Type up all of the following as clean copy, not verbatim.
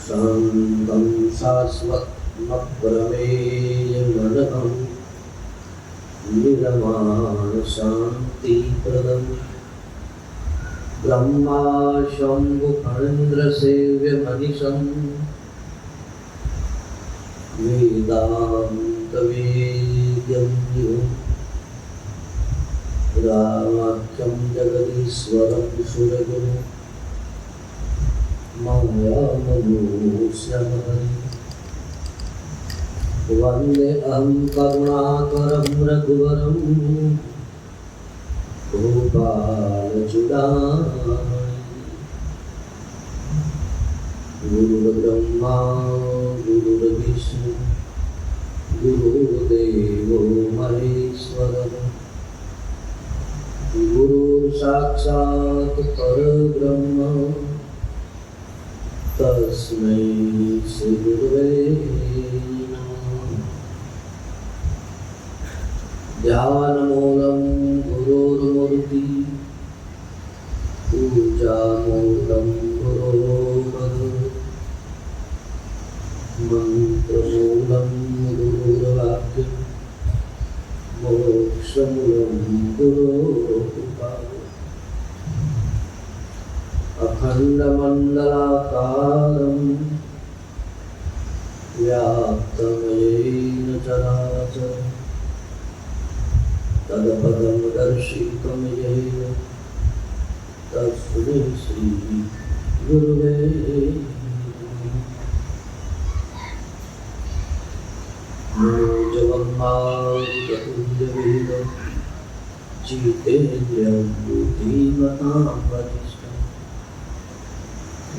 शान्तं शाश्वतमप्रमेयमनघं निरमानशान्तिप्रदं ब्रह्मा शम्भुफणीन्द्रसेव्यमनिशं वेदान्तवेद्यं रामाख्यं जगदीश्वरं सुरगुरुं मायामनोस्यमहं वन्देऽहं करुणाकरं रघुवरं गोपालचूडामणिं गुरुर्ब्रह्मा गुरुर्विष्णु गुरुर्देवो महेश्वरः गुरुर्साक्षात् परब्रह्म तस्मै श्री गुरुवे नमः। ध्यानमूलं गुरोर्मूर्ति पूजामूलं गुरोर्मद मंत्रमूलं गुरुर्वाक्यं मोक्षमूलं गुरोर्कृपा अखण्डमण्डलाकारं व्याप्तं चराचरं तत्पदं दर्शितं येन तस्मै श्री गुरुवे नमः। जगन्नाथतुल्यवेदं जितेन्द्रियं बुद्धिमतां वरिष्ठं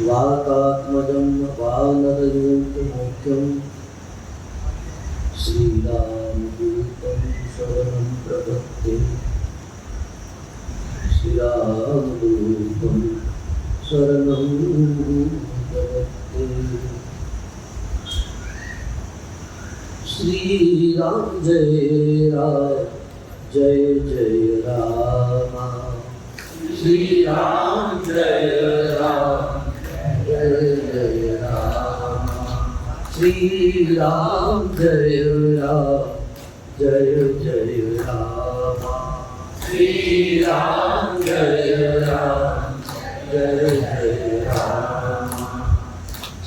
वातात्मजं बालरजोऽन्तमोक्षं श्रीरामदूतं शरणं प्रपद्ये श्रीरामदूतं शरणं प्रपद्ये। श्री राम जय जय राम श्री राम जय राम श्री राम जय राम श्री राम जय राम श्री राम जय राम जय राम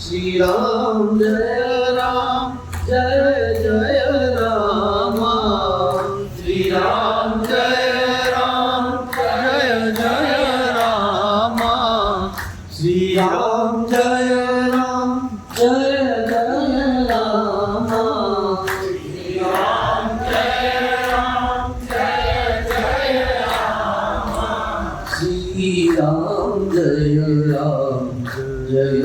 श्री राम जय राम श्री राम जय राम श्री राम जय राम श्री राम जय राम जय राम श्री राम जय राम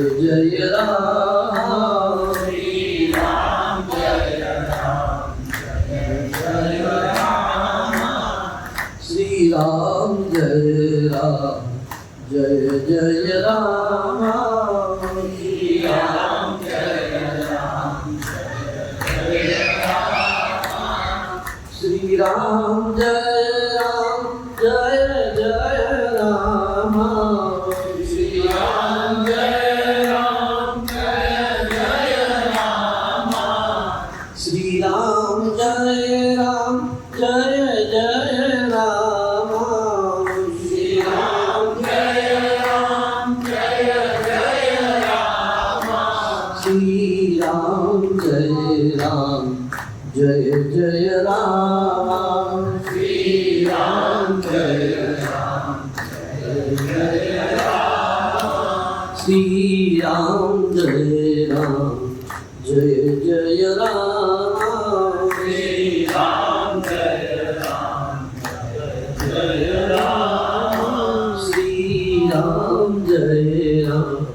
जय राम श्री राम जय राम श्री राम जय राम जय राम श्री राम जय राम श्री राम जय राम जय राम श्री राम जय राम श्री राम जय राम जय राम श्री राम जय राम श्री राम जय राम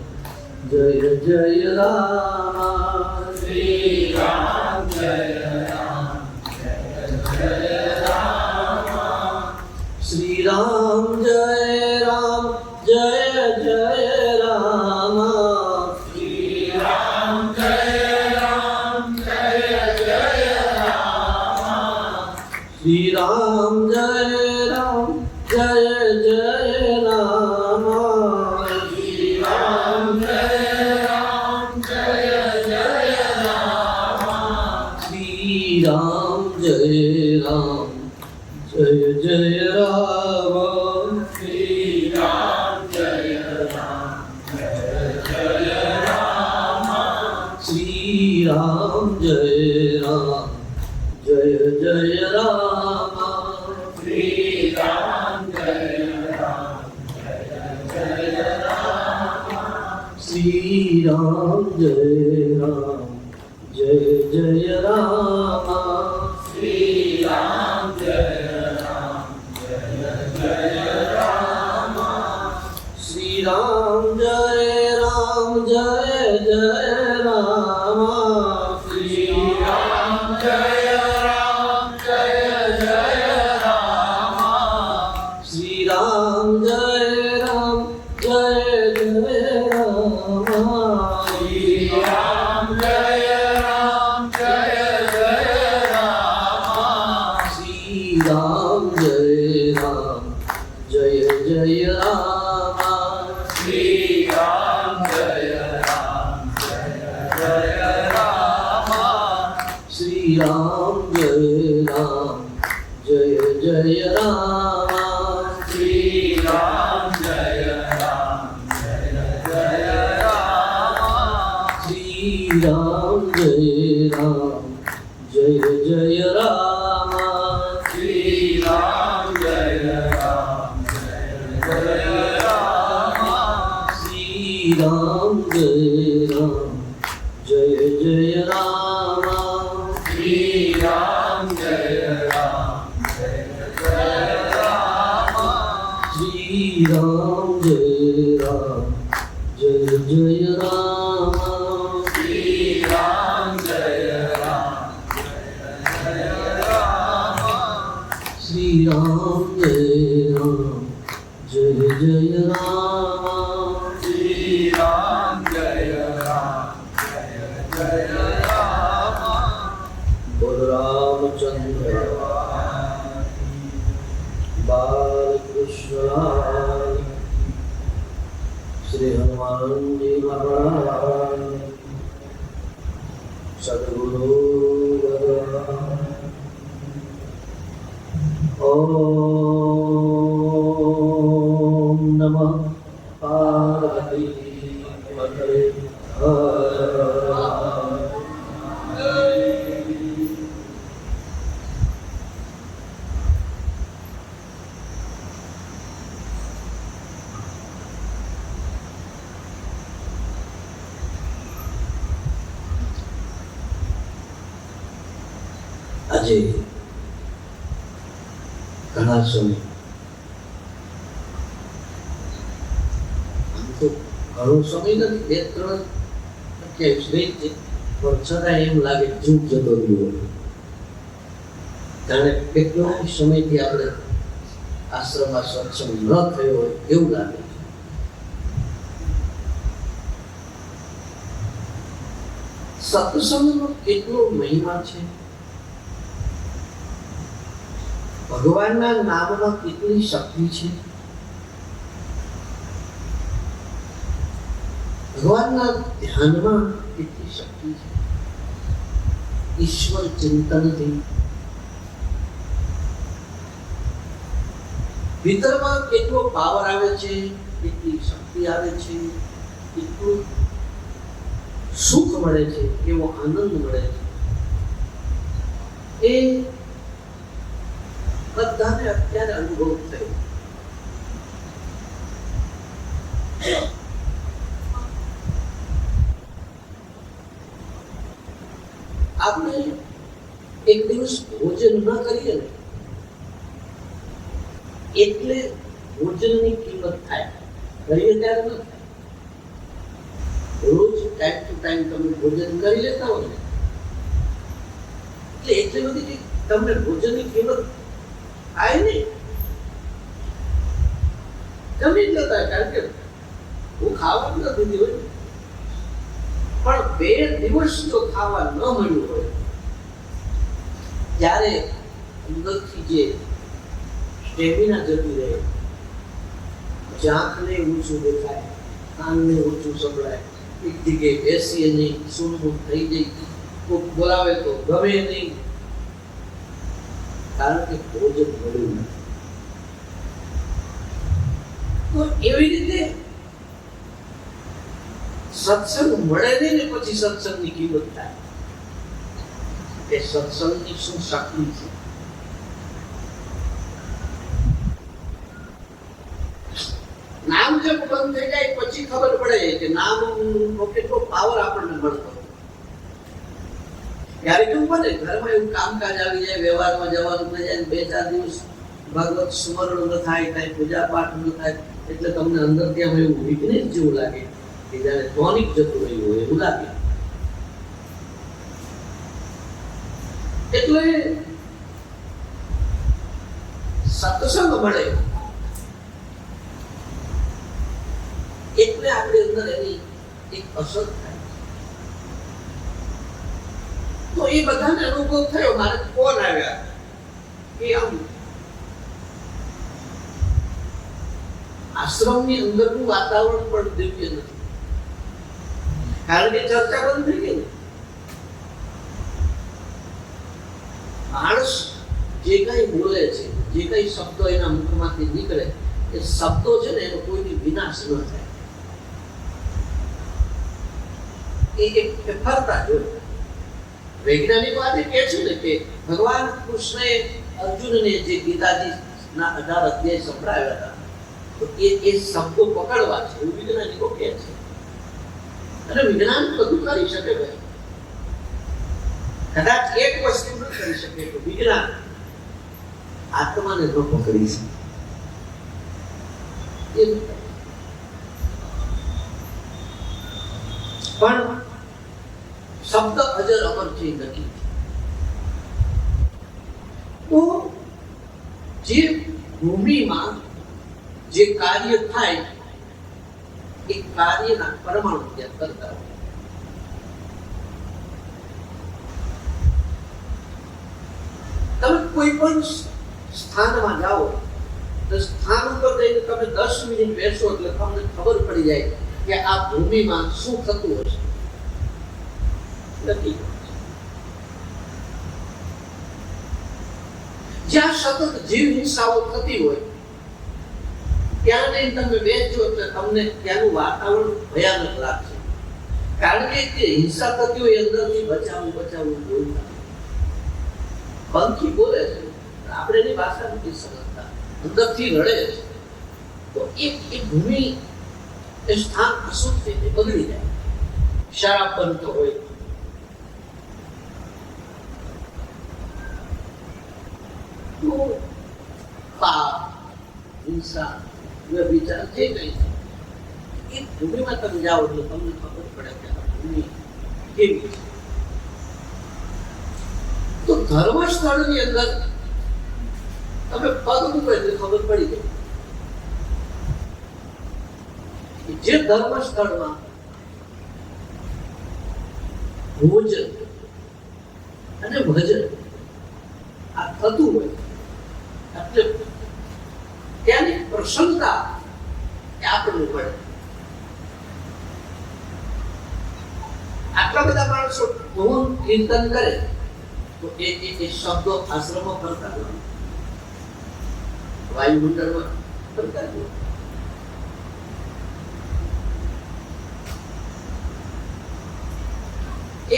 जय राम श्री राम जय श्री राम जय राम जय राम श्री राम जय राम श्री राम जय राम जय राम श्री राम जय राम રામ જય જય રામ શ્રી રામ જય રામ જય રામ શ્રી રામ જય રામ શ્રી રામ જય રામ જય રામ શ્રી રામ જય રામ જય રામ શ્રી રામ જય રામ જય રામ શ્રી રામ જય રામ જય રામ શ્રી રામ જય રામ શ્રી રામ જય રામ જય રામ શ્રી રામ જય રામ શ્રી રામ જય રામ જય રામ શ્રી રામ જય રામ શ્રી રામ જય રામ જય રામ શ્રી રામ જય રામ શ્રી રામ જય રામ જય રામ શ્રી રામ જય રામ શ્રી રામ જય રામ જય રામ શ્રી રામ જય રામ શ્રી રામ જય રામ જય રામ શ્રી રામ જય રામ બોલ રામચંદ્ર બાલકૃષ્ણ શ્રી હનુમાનજી મહારાજ સદગુરુ ઓમ નમઃ પાર્વતી પતયે આજે ઘણા સમય આમ તો ઘણો સમય નથી, 2-3 28 મિનિટ છે, પણ છતાં એમ લાગે ચૂક જતો રહ્યો જાણે કેટલો સમયથી આપણે આશ્રમમાં સત્સંગ ન થયો હોય એવું લાગે છે. સત્સંગનો કેટલો મહિમા છે, ભગવાનના નામમાં કેટલી શક્તિ છે, ભગવાનના ધ્યાનમાં કેટલી શક્તિ છે, ઈશ્વર ચિંતનથી ભીતરમાં કેટલો પાવર આવે છે, કેટલી શક્તિ આવે છે, કેટલું સુખ મળે છે, કેવો આનંદ મળે છે, એ બધાને અત્યારે અનુભવ થયો. આપણે એક દિવસ ભોજન ન કરીએ ને એટલે ભોજનની કિંમત થાય, કરીએ ત્યારે ન થાય. રોજ ટાઈમ ટુ ટાઈમ તમે ભોજન કરી લેતા હોય ને એટલે એટલી બધી તમને ભોજનની કિંમત થાય નહીં. જમી જ લેતા, કારણ કે હું ખાવા નથી દીધી હોય, પણ 2 દિવસ જો ખાવા ન મળ્યું હોય ત્યારે અંદરથી જે સ્ટેમિના જતી રહે, આંખને ઊંચું દેખાય, કાનને ઊંચું સંભળાય, એક જગ્યાએ બેસીએ નહીં, સૂનમૂન થઈ જાય, કોઈક બોલાવે તો ગમે નહીં, કારણ કે ભોજન મળ્યું નથી. તો એવી રીતે સત્સંગ મળે નહીં ને પછી સત્સંગની કિંમત થાય. કે સત્સંગની શું શક્તિ છે. નામ જે બંધ થઈ જાય પછી ખબર પડે કે નામનો કેટલો પાવર આપણને મળતો. ક્યારેક એવું બને ઘરમાં એવું કામકાજ આવી જાય, વ્યવહારમાં જવાનું થઈ જાય, 2-4 દિવસ ભગવત સ્મરણ ન થાય, કઈ પૂજા પાઠ ન થાય, એટલે તમને અંદર ત્યાં એવું વીકનેસ જેવું લાગે કે જયારે ટોનિક જતું રહ્યું હોય એવું લાગે. એટલે સત્સંગ મળે એટલે આપણી અંદર એની એક અસર થાય. તો એ બધાને અનુભવ થયો. મારે ફોન આવ્યા કે આમ આશ્રમની અંદરનું વાતાવરણ પણ દિવ્ય નથી, કારણ કે ચર્ચા બંધ થઈ ગઈ. માણસ જે કઈ બોલે છે, જે કઈ શબ્દો એના મુખમાંથી નીકળે, એ શબ્દો છે ને એનો કોઈની વિનાશ ન થાય. એ ફરતા જોયું. વૈજ્ઞાનિકો આજે કહે છે ને કે ભગવાન કૃષ્ણએ અર્જુનને જે ગીતાજી ના 18 અધ્યાય સંભળાવ્યા હતા, તો એ શબ્દો પકડવા છે એવું વૈજ્ઞાનિકો કહે છે. અને વિજ્ઞાન બધું કરી શકે ભાઈ. કદાચ એક વસ્તુ ન કરી શકે તો વિજ્ઞાન આત્માને ન પકડી શકે. પણ શબ્દ અજર અમર છે, નક્કી. તો જે ભૂમિમાં જે કાર્ય થાય એ કાર્યના પરમાણુ ત્યાં કરતા હોય. તમે કોઈ પણ સ્થાનમાં જાઓ તો સ્થાન ઉપર જઈને તમે 10 મિનિટ બેસો એટલે તમને ખબર પડી જાય કે આ ભૂમિમાં શું થતું હશે. નથી. જ્યાં સતત જીવ હિંસાઓ થતી હોય ત્યાં જઈને તમે બેસજો એટલે તમને ત્યાંનું વાતાવરણ ભયાનક લાગશે. કારણ કે તે હિંસા થતી હોય અંદરથી બચાવવું બોલતા. પંખી બોલે છે, આપણે એની ભાષા નથી સમજતા, અંદરથી રડે છે. તો એ ભૂમિ, એ સ્થાન અશુદ્ધ રીતે બગડી જાય. શરાબ બનતો હોય, પાપ, હિંસા, વ્યભિચાર જે કઈ છે એ ભૂમિમાં તમે જાઓ એટલે તમને ખબર પડે કે આ ભૂમિ કેવી છે. તો ધર્મ સ્થળની અંદર તમે પગ મૂકો એટલે ખબર પડી જાય કે જે ધર્મ સ્થળમાં ભોજન અને ભજન આ થતું હોય એટલે ત્યાંની પ્રસન્નતા એ આપણને મળે. આટલા બધા માણસો મૌન કીર્તન કરે તો એ શબ્દો આશ્રમમાં ફરતા હોય, વાયુમંડળમાં ફરતા હોય.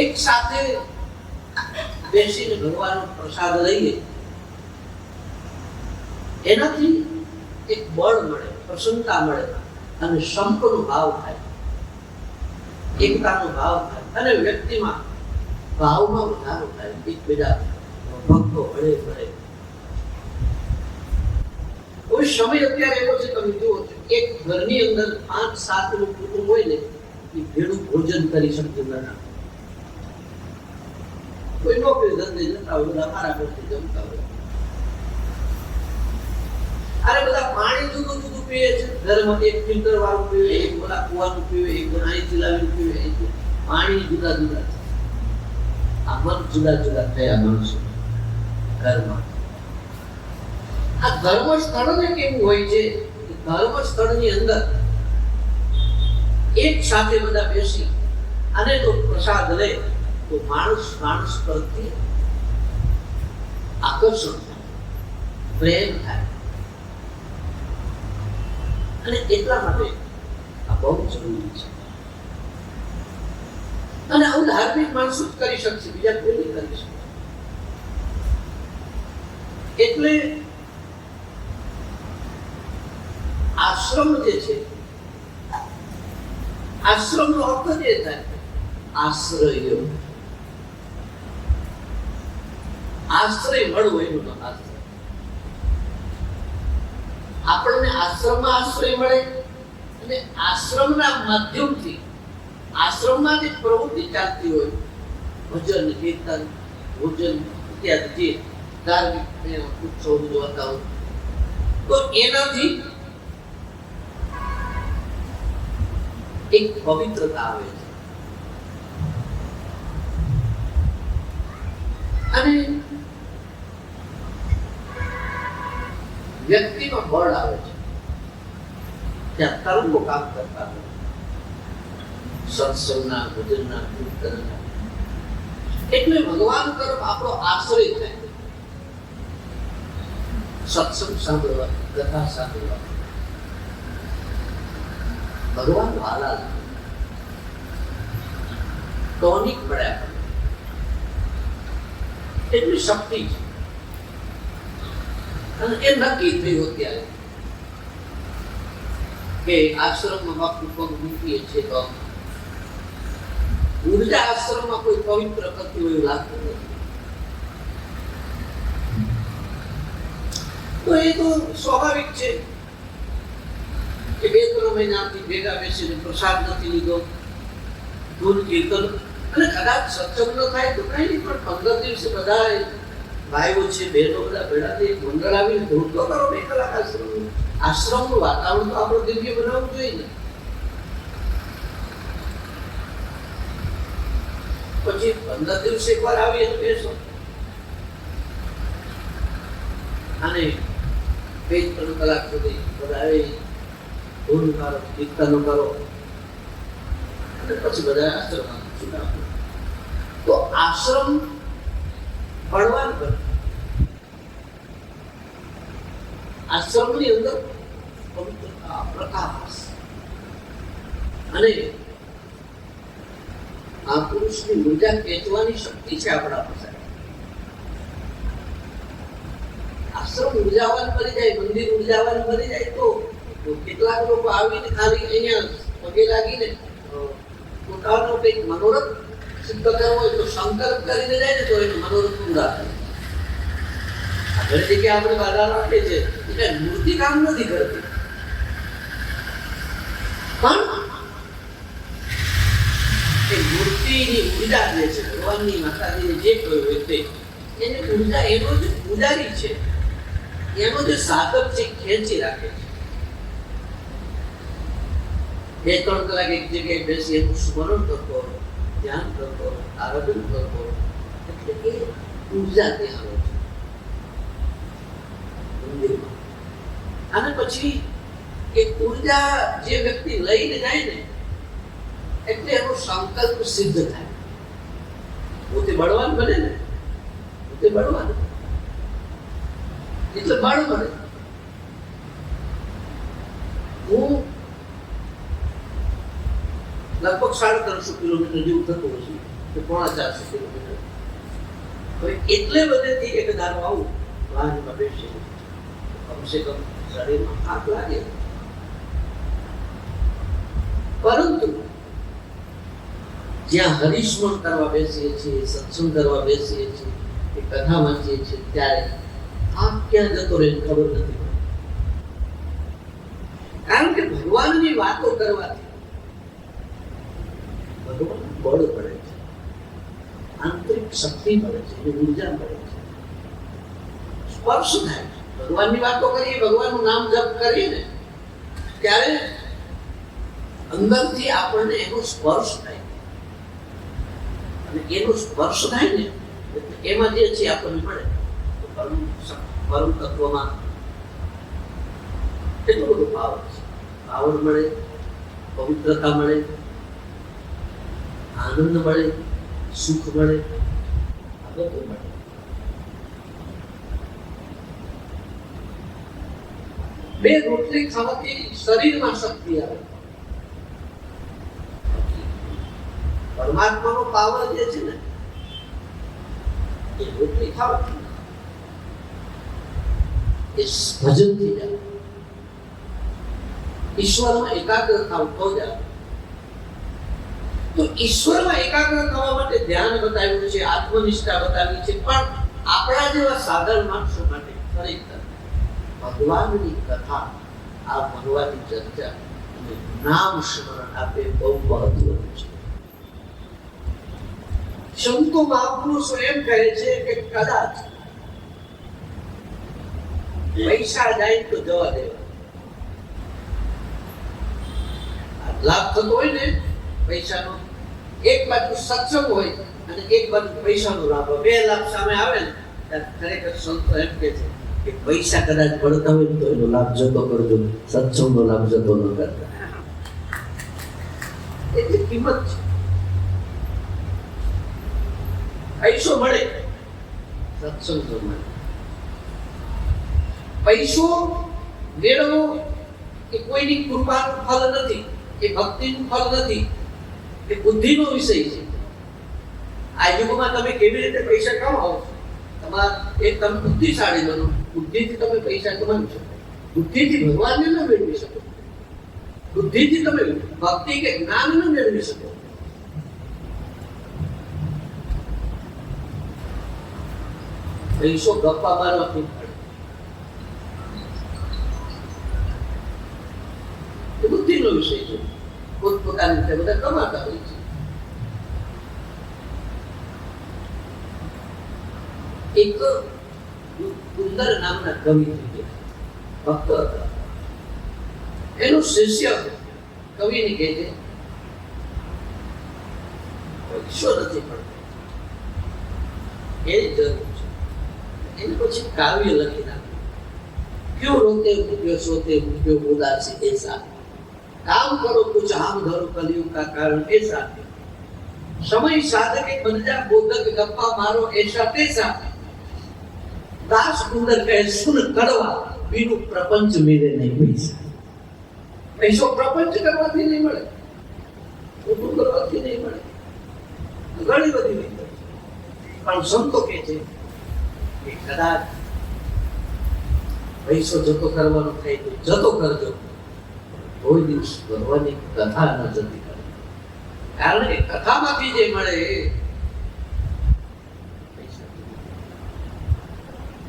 એક સાથે બેસીને ભગવાનનો પ્રસાદ લઈએ એનાથી એક બળ મળે, પ્રસન્નતા મળે અને સંપનો ભાવ થાય, એકતાનો ભાવ થાય અને વ્યક્તિમાં ભાવમાં વધારો થાય. એકબીજા ભક્તો મળે. કોઈ સમય અત્યારે એવો છે, તમે જુઓ છો એક ઘરની અંદર 5-7 નું કુટુંબ હોય ને એ ભેળું ભોજન કરી શકતું નથી. કોઈ નોકરી ધંધે જતા હોય, બધા મારા ઘરથી જમતા હોય. અરે બધા પાણી જુદું પીવે છે. ઘરમાં એક ફિલ્ટર વાળું પીવે, એક બોલા કુવાનું પીવે, એક અહીંથી લાવીને પીવે. પાણી જુદા છે. આ મન જુદા થયા માણસો ઘરમાં. આ ધર્મ સ્થળને કેવું હોય છે, ધર્મ સ્થળની અંદર એક સાથે બધા બેસી અને તો પ્રસાદ લે તો માણસ પ્રત્યે આકર્ષણ થાય, પ્રેમ થાય. અને એટલા માટે આ બહુ જરૂરી છે. અને આવું ધાર્મિક માણસો જ કરી શકશે, બીજા કોઈ નહીં કરી શકે. એટલે આશ્રમ જે છે, આશ્રમનો અર્થ જે થાય આશ્રય, આશ્રય મળવો એનું નામ આશ્રય. આપણને આશ્રમમાં આશ્રય મળે અને આશ્રમના માધ્યમથી આશ્રમમાં જે પ્રવૃત્તિ ચાલતી હોય, ભજન, કીર્તન, ભોજન ઇત્યાદિ જે ધાર્મિક ઉત્સવ ઉજવાતા હોય, તો એનાથી એક પવિત્રતા આવે છે અને વ્યક્તિમાં બળ આવે છે. ત્યાં તરંગો કામ કરતા હોય, સત્સંગના, ભજનના, કીર્તનના. એટલે ભગવાન તરફ આપણો આશ્રય થાય. સત્સંગ સાંભળવા, કથા સાંભળવા ભગવાન વાલા ટોનિક મળ્યા, એટલી શક્તિ છે. અને એ નક્કી થયું ત્યારે કે આશ્રમમાં બાપુ પગ મૂકીએ છીએ તો ઉર્જા આશ્રમમાં કોઈ પવિત્ર કરતી હોય એવું લાગતું નથી. તો એ તો સ્વાભાવિક છે કે 2-3 મહિનાથી ભેગા બેસીને પ્રસાદ નથી લીધો, ધૂન કીર્તન, અને કદાચ સત્સંગ ન થાય તો કઈ નહીં, પણ 15 દિવસે બધા ભાઈઓ છે, બહેનો બધા ભેળા થઈ મંડળ આવીને ધૂન તો કરો 2 કલાક આશ્રમનું. આશ્રમનું વાતાવરણ તો આપણે દિવ્ય બનાવવું જોઈએ ને. પછી 15 દિવસે એકવાર આવીએ તો બેસો અને 2-3 કલાક સુધી બધા ધૂન કરો, કીર્તનો કરો અને પછી બધા આશ્રમમાં છૂટા. તો આશ્રમ ભણવાન કરે. આશ્રમની અંદર પવિત્રતા, પ્રકાશ અને આ પુરુષની ઉર્જા ખેંચવાની શક્તિ છે આપણા પાસે. આશ્રમ ઉર્જાવાન બની જાય, મંદિર ઉર્જાવાન બની જાય તો કેટલાક લોકો આવીને ખાલી અહીંયા પગે લાગીને પોતાનો કંઈક મનોરથ સિદ્ધ કરવો હોય તો સંકલ્પ કરીને જાય ને તો એનું મનોરથ પૂરા થાય. ઘણી જગ્યાએ આપણે બાધા રાખીએ છીએ એટલે મૂર્તિ કામ નથી કરતી, પણ એ મૂર્તિની ઉર્જા જે છે, ભગવાનની માતાજીને જે કહ્યું હોય તે એની ઉર્જા, એનો જે પૂજારી છે, એનો જે સાધક છે, ખેંચી રાખે છે. 2-3 કલાક એક જગ્યાએ બેસી એનું સ્મરણ કરતો, ધ્યાન કરતો, આરાધન કરતો, એટલે એ ઉર્જા ત્યાં આવે છે મંદિરમાં. અને પછી એ ઉર્જા જે વ્યક્તિ લઈને જાય ને એટલે એનો સંકલ્પ સિદ્ધ થાય. પોતે બળવાન બને ને, પોતે બળવાન એટલે બળ મળે. હું લગભગ 350 કિલોમીટર જેવું થતું હશે, કે 450 કિલોમીટર. હવે એટલે બધેથી એક ધારો આવું વાહનમાં બેસી કમસે કમ શરીરમાં થાક લાગે, પરંતુ જ્યાં હરિસ્મરણ કરવા બેસીએ છીએ, સત્સંગ કરવા બેસીએ છીએ, એ કથા વાંચીએ છીએ, ત્યારે થાક ક્યાં જતો રહે ખબર નથી પડતી. કારણ કે ભગવાનની વાતો કરવાથી ભગવાન બળ પડે છે, આંતરિક શક્તિ મળે છે, ઉર્જા મળે છે, સ્પર્શ થાય છે. ભગવાનની વાતો કરીએ, ભગવાનનું નામ જપ કરીએ ને ત્યારે અંદરથી આપણને એનો સ્પર્શ થાય, અને એનો સ્પર્શ થાય ને એમાં જે છે આપણને મળે. પરમ તત્વમાં કેટલું બધું પાવર છે. પાવર મળે, પવિત્રતા મળે, આનંદ મળે, સુખ મળે, આ બધું મળે. બે રોટલી ખાવાથી શરીરમાં શક્તિ આવે. પરમાત્માનો પાવર જે છે ને એ રોટલી ખાવાથી. એ ભજનથી જાઓ, ઈશ્વરમાં એકાગ્ર થાવ તો જાઓ. તો ઈશ્વરમાં એકાગ્ર થવા માટે ધ્યાન બતાવ્યું છે, આત્મનિષ્ઠા બતાવી છે, પણ આપણા જેવા સાધારણ માણસો માટે ખરેખર ભગવાનની કથા, આ ભગવાનની ચર્ચા અને નામ સ્મરણ આપે બહુ મહત્વનું છે. સંતો મહાપુરુષો એમ કહે છે કે કદાચ પૈસા જાય તો જવા દેવા. લાભ થતો હોય ને પૈસાનો, એક બાજુ સત્સંગ હોય અને એક બાજુ પૈસાનો લાભ હોય, બે લાભ સામે આવે ને ત્યારે ખરેખર સંતો એમ કે છે કે પૈસા કદાચ પડતા હોય તો એનો લાભ જતો કરજો, સત્સંગનો લાભ જતો ન કરતા. એટલી કિંમત છે. પૈસો મળે, સત્સંગ તો મળે. પૈસો મેળવવો એ કોઈની કૃપાનું ફળ નથી, એ ભક્તિનું ફળ નથી, એ બુદ્ધિનો વિષય છે. આ યુગમાં તમે કેવી રીતે પૈસા કમાવો, તમે બુદ્ધિશાળી બનો, બુદ્ધિથી તમે પૈસા કમાવી શકો, બુદ્ધિથી ભગવાનને ન મેળવી શકો, બુદ્ધિથી તમે ભક્તિ કે જ્ઞાન ન મેળવી શકો. પૈસો ગપ્પા મારવાથી મળે, બુદ્ધિનો વિષય છે. પોતપોતાની રીતે બધા કમાતા હોય છે. એક કુંદર નામના કવિ ભક્ત હતા. એનો શિષ્ય કવિને કહે છે પૈસો નથી પડતો, એ જરૂર છે. એને પછી કાવ્ય લખી નાખ્યું. ક્यों रोते भूखे सोते भूखे उदासी ऐसा, काम करो कुछ हम धरो कलयुग का कारण ऐसा, समय साधक बन जा बोधक गप्पा मारो ऐसा तैसा, दास कुंदर कहे सुन कड़वा बिनु प्रपंच मेरे नहीं पૈસા. પૈસો પ્રપંચ કરવાથી નહીં મળે, ઉભું કરવાથી નહીં મળે, ઘણી બધી રીતે. પણ સંતો કહે છે કે કદાચ પૈસો જતો કરવાનો થાય તો જતો કરજો, કોઈ દિવસ ભગવાનની કથા ન જતી કરે. કારણ કે કથામાંથી જે મળે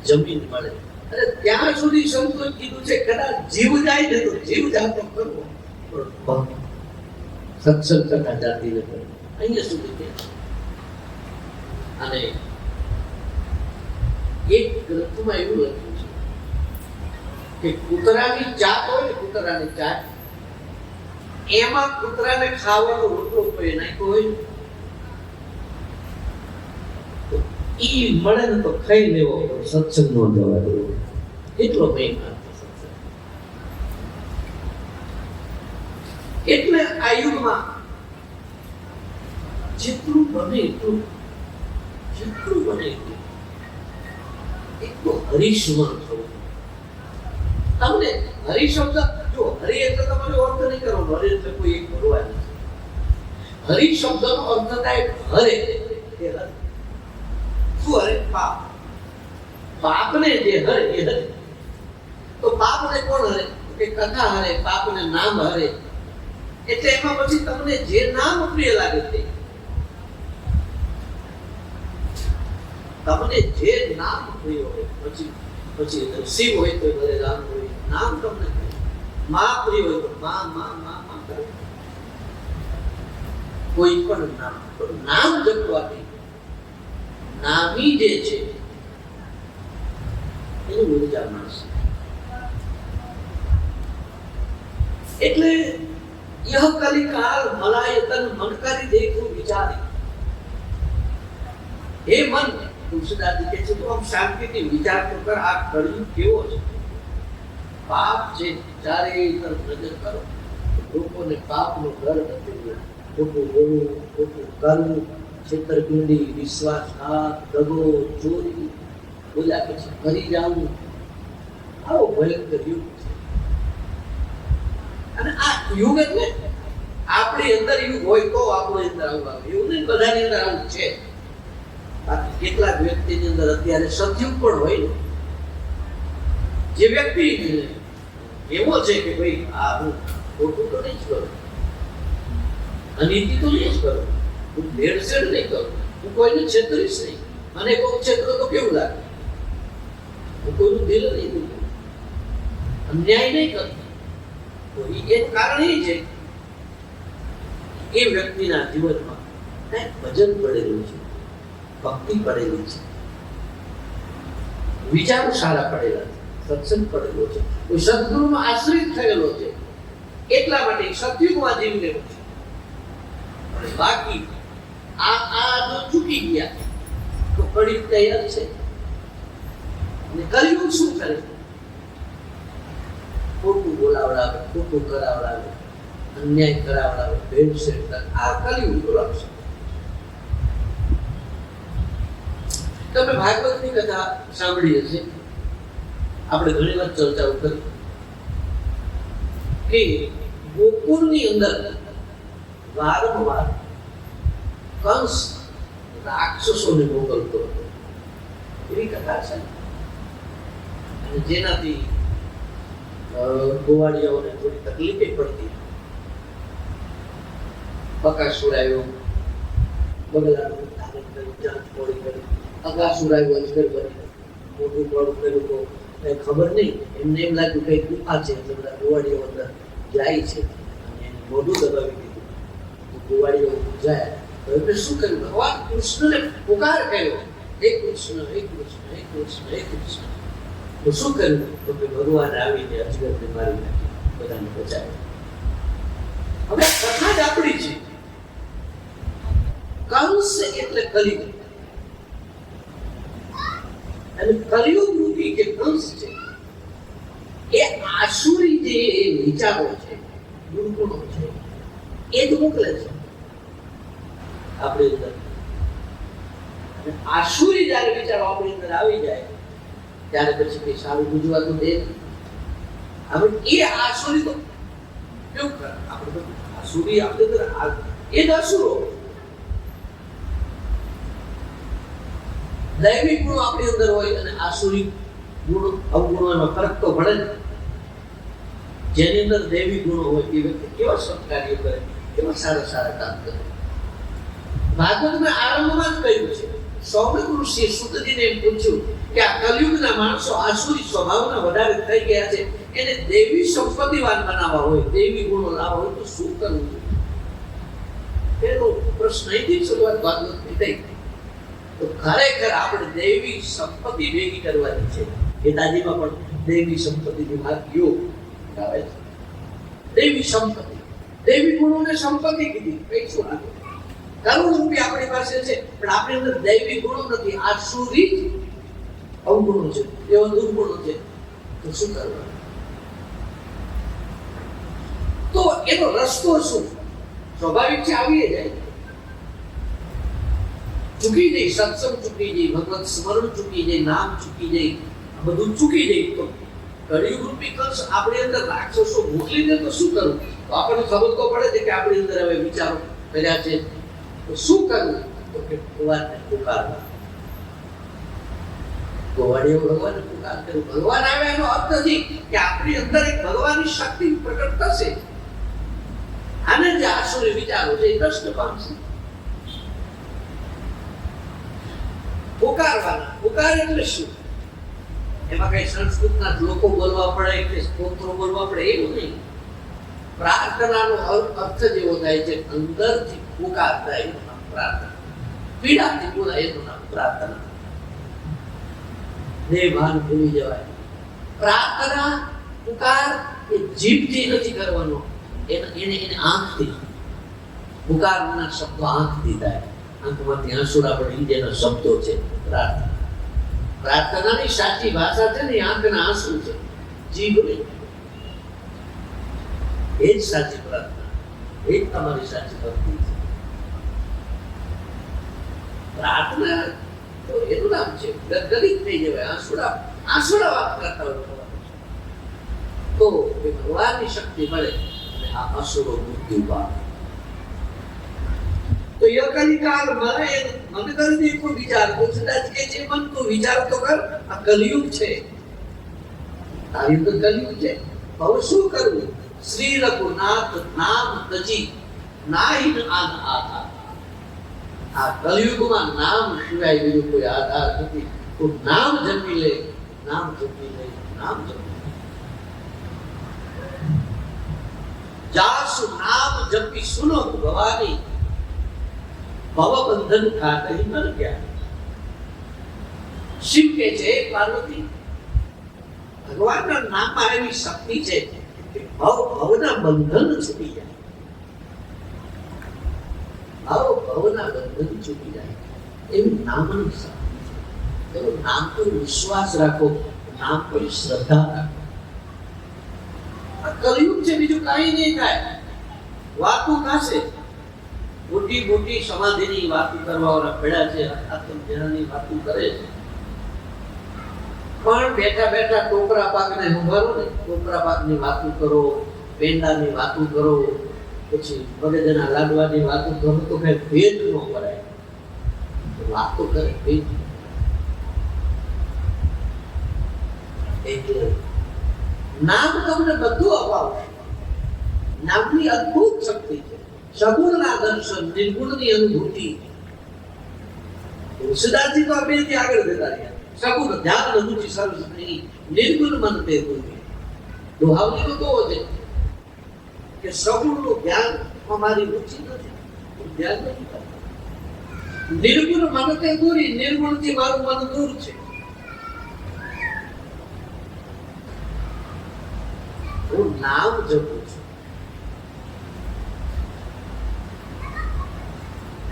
જમીન મળે. અને ત્યાં સુધી સંતોએ કીધું છે કદાચ જીવ જાય ને તો જીવ જાતો કરવો, સત્સંગ કથા જાતી ન કરવો. અહીંયા સુધી કે અને એક ગ્રંથમાં એવું લખ્યું છે કે કૂતરાની ચાટ હોય ને, કૂતરાની ચાટ, એમાં કૂતરાને ખાવાનો રોટલો કોઈ નાખ્યો હોય તો ઈ મળે ને તો ખાઈ લેવો, સત્સંગ નો જવા દેવો. એટલો મહિમા સત્સંગ. એટલે આ યુગમાં જેટલું બને એટલું એટલું હરિસ્મરણ થવું. તમને હરિ શબ્દ, જો હરિ એટલે તમારો અર્થ નહીં કરો, હરિ એટલે કોઈ એક ભગવાન નથી. હરિ શબ્દનો અર્થ થાય હરે. શું હરે? પાપ. પાપને જે હરે એ હરે. તો પાપને કોણ હરે? કે કથા હરે, પાપને નામ હરે. એટલે એમાં પછી તમને જે નામ પ્રિય લાગે તે, તમને જે નામ પ્રિય હોય, પછી શિવ હોય તો ભલે રામ હોય, નામ તમને માં પ્રિય હોય તો માં માં માં માં કરો. કોઈ પણ નામ જપવાથી નામી જે છે એનું ઉર્જા મળશે. એટલે यह कलिकाल मलायतन मन करी देखो विचारी. हे मन, तुलसीदासजी કહે છે તો આમ શાંતિથી વિચાર તો કર, આ કળિયુગ કેવો છે. પાપ છે ચારે તરફ નજર કરો, લોકોને પાપનો ડર નથી. ખોટું બોલવું, ખોટું કરવું, છેતરપિંડી, વિશ્વાસઘાત, દગો, ચોરી, બોલ્યા પછી ફરી જવું, આવો ભયંકર યુગ છે. અને આ યુગ એટલે આપણી અંદર યુગ હોય તો આપણી અંદર આવું આવે, એવું નહીં બધાની અંદર આવું છે. કેટલાક વ્યક્તિની અંદર અત્યારે સતયુગ પણ હોય ને, જે વ્યક્તિ એવો છે કે ભાઈ આ હું ખોટું તો નહીં જ કરું, અનીતિ તો નહીં જ કરું, હું ભેળસેળ નહીં કરું, હું કોઈને છેતરીશ નહીં, મને કોઈ છેતરો તો કેવું લાગે, હું કોઈનું દિલ નહીં દૂધું, અન્યાય નહીં કરતો, તો એનું કારણ એ છે એ વ્યક્તિના જીવનમાં કંઈક ભજન પડેલું છે, ભક્તિ પડેલી છે, વિચારો સારા પડેલા છે, સત્સંગ પડેલો છે, કોઈ સદગુરુનો આશ્રિત થયેલો છે, એટલા માટે સતયુગમાં જીવી રહ્યો છે. અને બાકી આ જો ચૂકી ગયા તો કળી તૈયાર છે. અને કળિયુગ શું કરે? ખોટું બોલાવડાવે, ખોટું કરાવડાવે, અન્યાય કરાવડાવે, ભેળસેળ કરે. આ કળિયુગ લક્ષણ. તમે ભાગવતની કથા સાંભળી હશે, આપણે ઘણી વાર ચર્ચાઓ કરી કે ગોકુળની અંદર વારંવાર કંસ રાક્ષસોને મોકલતો હતો, એવી કથા છે. અને જેનાથી ગોવાળિયાઓને થોડી તકલીફ પડતી. બકાસુર આવ્યો, બગલાનું ધારણ કર્યું, ચાંચ પોળી કરી, અગાસુર આવ્યો, અજગર બની મોટું મોડું કર્યું. તો કઈ ખબર નહીં, એમને એમ લાગ્યું કઈ ગુફા છે, એટલે બધા ગોવાળીઓ અંદર જાય છે અને એને મોઢું દબાવી દીધું. તો ગોવાળીઓ જાય તો એમને શું કર્યું? ભગવાન કૃષ્ણને પુકાર કર્યો, હે કૃષ્ણ, હે કૃષ્ણ, હે કૃષ્ણ, હે કૃષ્ણ. તો શું કર્યું? તો કે ભગવાન આવીને અજગરને મારી નાખી, બધાને બચાવ્યા. હવે કથા જ આપણી છે. કંસ એટલે કલિયુગ, અને કલિયુગ રૂપી કે કંસ છે એ આસુરી જે વિચારો છે, દુર્ગુણો છે, એ જ મોકલે છે આપણી અંદર. આસુરી જયારે વિચારો આપણી અંદર આવી જાય ત્યારે પછી કઈ સારું ગુજવાતું દે. હવે એ આસુરી તો કેવું કરે? આપણે તો આસુરી આપણી અંદર એ જ અસુરો. દૈવિક ગુણો આપણી અંદર હોય અને આસુરી ગુણો, અવગુણોમાં ફરક તો પડે જ. જેની અંદર દૈવિક ગુણો હોય એ વ્યક્તિ કેવા સત્કાર્યો કરે, કેવા સારા સારા કામ કરે. ભાગવતમાં આરંભમાં જ કહ્યું છે, સૌમ્ય ઋષિએ સૂતજીને એમ પૂછ્યું કે આ કલિયુગના માણસો આસુરી સ્વભાવના વધારે થઈ ગયા છે, એને દેવી સંપત્તિવાન બનાવવા હોય, દેવી ગુણો લાવવા હોય તો શું કરવું જોઈએ? એનો પ્રશ્ન અહીંથી શરૂઆત ભાગવતની થઈ. તો ખરેખર આપણે દેવી સંપત્તિ ભેગી કરવાની છે. ગીતાજીમાં પણ દેવી સંપત્તિની વાત યોગ આવે છે. દેવી સંપત્તિ, દેવી ગુણોને સંપત્તિ કીધી, પૈસો કીધું. કરોડ રૂપિયા આપણી પાસે છે, પણ આપણી અંદર દૈવી ગુણો નથી, આસુરી અવગુણો છે, એવા દુર્ગુણો છે. તો શું કરવાનું? તો એનો રસ્તો શું? સ્વાભાવિક છે, આવી જાય. ચૂકી જાય, સત્સંગ ચૂકી જાય, ભગવત સ્મરણ ચૂકી જાય, નામ ચૂકી જાય, બધું ચૂકી જાય. તો કળિયુગ રૂપી કંસ આપણી અંદર રાક્ષસો મોકલી દે તો શું કરવું? તો આપણને ખબર તો પડે છે કે આપણી અંદર હવે વિચારો કર્યા છે. તો શું કરવું? તો કે ભગવાનને પુકારવા. ગોવાળીઓ ભગવાનને પુકાર કર્યું. ભગવાન આવ્યા એનો અર્થ નથી કે આપણી અંદર એક ભગવાનની શક્તિ પ્રકટ થશે. આને જે આસુરી વિચારો છે એ દ્રષ્ટ પામશે. પુકારવાના. પુકાર એટલે શું? એમાં કઈ સંસ્કૃતના લોકો બોલવા પડે કે સ્તોત્રો બોલવા પડે એવું નહીં. પ્રાર્થનાનો અર્થ જેવો થાય છે, અંદરથી પુકાર થાય એનું નામ પ્રાર્થના. પીડાથી બોલાય એનું નામ પ્રાર્થના. દેહ ભાન ભૂલી જવાય. પ્રાર્થના, પુકાર એ જીભથી નથી કરવાનો, એને આંખથી. પુકારના શબ્દો આંખથી થાય. આંખમાંથી આંસુડા પડે જેના શબ્દો છે પ્રાર્થના. પ્રાર્થનાની સાચી ભાષા છે ને આંખના આંસુ છે, જીભ નહીં. એ જ સાચી પ્રાર્થના, એ જ તમારી સાચી ભક્તિ છે. પ્રાર્થના તો એનું નામ છે, ગદગદિત થઈ જવાય, આંસુડા વાત કરતા હોય તો ભગવાનની શક્તિ મળે અને આ અસુરો મૃત્યુ પામે. તો યકલિકાલ મને કરી દે કોઈ વિચાર, ગુજરાત કે જે મન કો વિચાર તો કર. આ કલિયુગ છે, તારી તો કલ્યું છે. હવે શું કરવું? શ્રી રઘુનાથ નામ તજી નાહિન આન આધાર. આ કલયુગમાં નામ સિવાય બીજું કોઈ આધાર નથી. તો નામ જપી લે, નામ જપી લે, નામ જપી લે. જાસુ નામ જપી સુનો ભવાની, ભવ બંધન ખાતે મર ગયા. શિવ કે છે પાર્વતી, ભગવાનના નામમાં એવી શક્તિ છે કે ભવના બંધન છૂટી જાય. ભવના બંધન છૂટી જાય એવી નામની શક્તિ છે. તો નામ પર વિશ્વાસ રાખો, નામ પર શ્રદ્ધા રાખો. આ કલયુગ છે, બીજું કાંઈ નહીં થાય. વાતો થશે, મોટી મોટી સમાધિની વાતો કરવાવાળા પડ્યા છે, આત્મજ્ઞાનની વાતો કરે છે. પણ બેઠા બેઠા ટોકરા પાકને સંભાળો ને, ટોકરા પાકની વાતો કરો, પેંડાની વાતો કરો, પછી મગજના લાડવાની વાતો કરો તો કઈ ભેદ ન કરાય. વાતો કરે ભેદ. એટલે નામ તમને બધું અપાવશે. નામની અદ્ભુત શક્તિ છે. સગુણના દર્શન, નિર્ગુણની અનુભૂતિ. તુલસીદાસજી તો આ બેથી આગળ જતા રહ્યા. સગુણ ધ્યાન રુચિ સર્વસ્ત્રી, નિર્ગુણ મન તે ભૂમિ. દુહાવલીનો તો છે કે સગુણનું ધ્યાન મારી રુચિ નથી, ધ્યાન નથી કરતા. નિર્ગુણ મન તે દૂરી, નિર્ગુણથી મારું મન દૂર છે. હું નામ જપું છું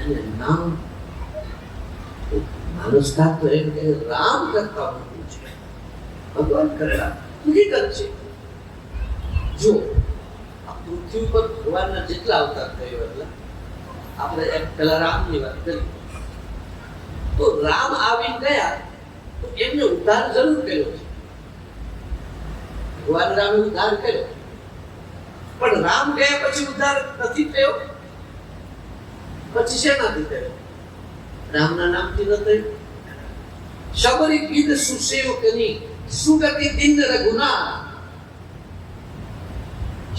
અને નામ માનસતા તો એમ કે રામ કરતા મોટું છે, ભગવાન કરતા હકીકત છે. જો આ પૃથ્વી ઉપર ભગવાનના જેટલા અવતાર થયો એટલા આપણે એક પેલા રામની વાત કરી તો રામ આવી ગયા તો એમને ઉદ્ધાર જરૂર કર્યો છે. ભગવાન રામે ઉદ્ધાર કર્યો, પણ રામ ગયા પછી ઉદ્ધાર નથી થયો. પછી શેનાથી થયો? રામના નામથી ન થયું. શબરી કીધ સુસેવકની સુગતિ દિન રઘુના.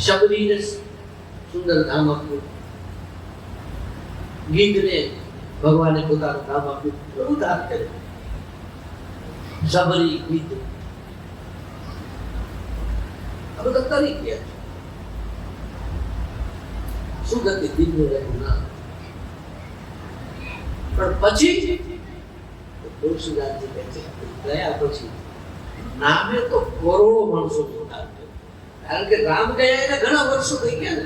શબરીને સુંદર નામ આપ્યું, ગીધને ભગવાને પોતાનું નામ આપ્યું, ઉદ્ધાર કર્યો. શબરી ગીધ આ બધા કરી ગયા છે. સુગતિ દિન રઘુના. પણ પછી તુલસીદાસજી કહે છે ગયા પછી નામે તો કરોડો માણસો ઉદ્ધાર થયો. કારણ કે રામ ગયા એને ઘણા વર્ષો થઈ ગયા ને,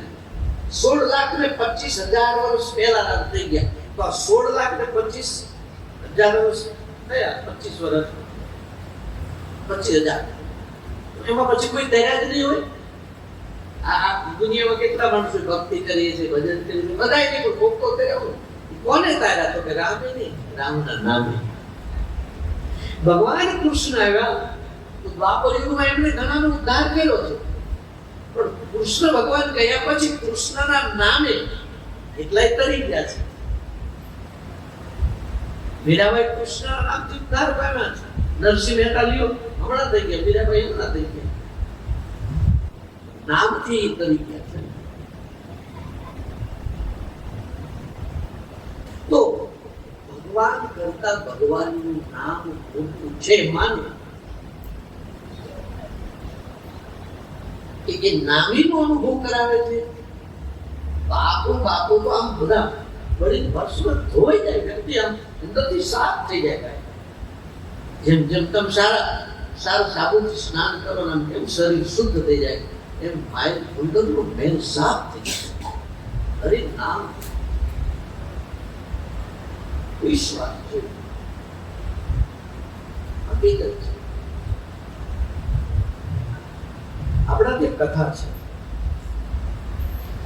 16,25,000 વર્ષ પહેલા થઈ ગયા. તો આ 16,25,000 વર્ષ થયા, 25 વર્ષ 25,000. એમાં પછી કોઈ તૈયાર જ નહીં હોય. આ દુનિયામાં કેટલા માણસો ભક્તિ કરીએ છીએ, ભજન કરીએ છીએ, બધા નહીં, પણ કોક તો તૈયાર હોય. કોને તાર્યા? તો કે રામે નહીં, રામના નામે. ભગવાન કૃષ્ણ આવ્યા તો દ્વાપર યુગમાં એમણે ઘણાનો ઉદ્ધાર કર્યો છે, પણ કૃષ્ણ ભગવાન ગયા પછી કૃષ્ણના નામે એટલાય તરી ગયા છે. મીરાબાઈ કૃષ્ણના નામથી ઉદ્ધાર પામ્યા છે. નરસિંહ મહેતા લ્યો હમણાં થઈ ગયા, મીરાબાઈ હમણાં થઈ ગયા, નામથી તરી ગયા છે. તો ભગવાન કરતા ભગવાનનું નામ મોટું છે. માનો કે એ નામીનો અનુભવ કરાવે છે. બાપુ બાપુ તો આમ બધા બળી ભસ્મ ધોઈ જાય, વ્યક્તિ આમ અંદરથી સાફ થઈ જાય. જેમ જેમ તમે સારા સાબુથી સ્નાન કરો ને એમ શરીર શુદ્ધ થઈ જાય, એમ માય અંદરનો મેલ સાફ થઈ જાય. હરિ નામ વિશ્વાસ છે, હકીકત છે. આપણા ત્યાં કથા છે,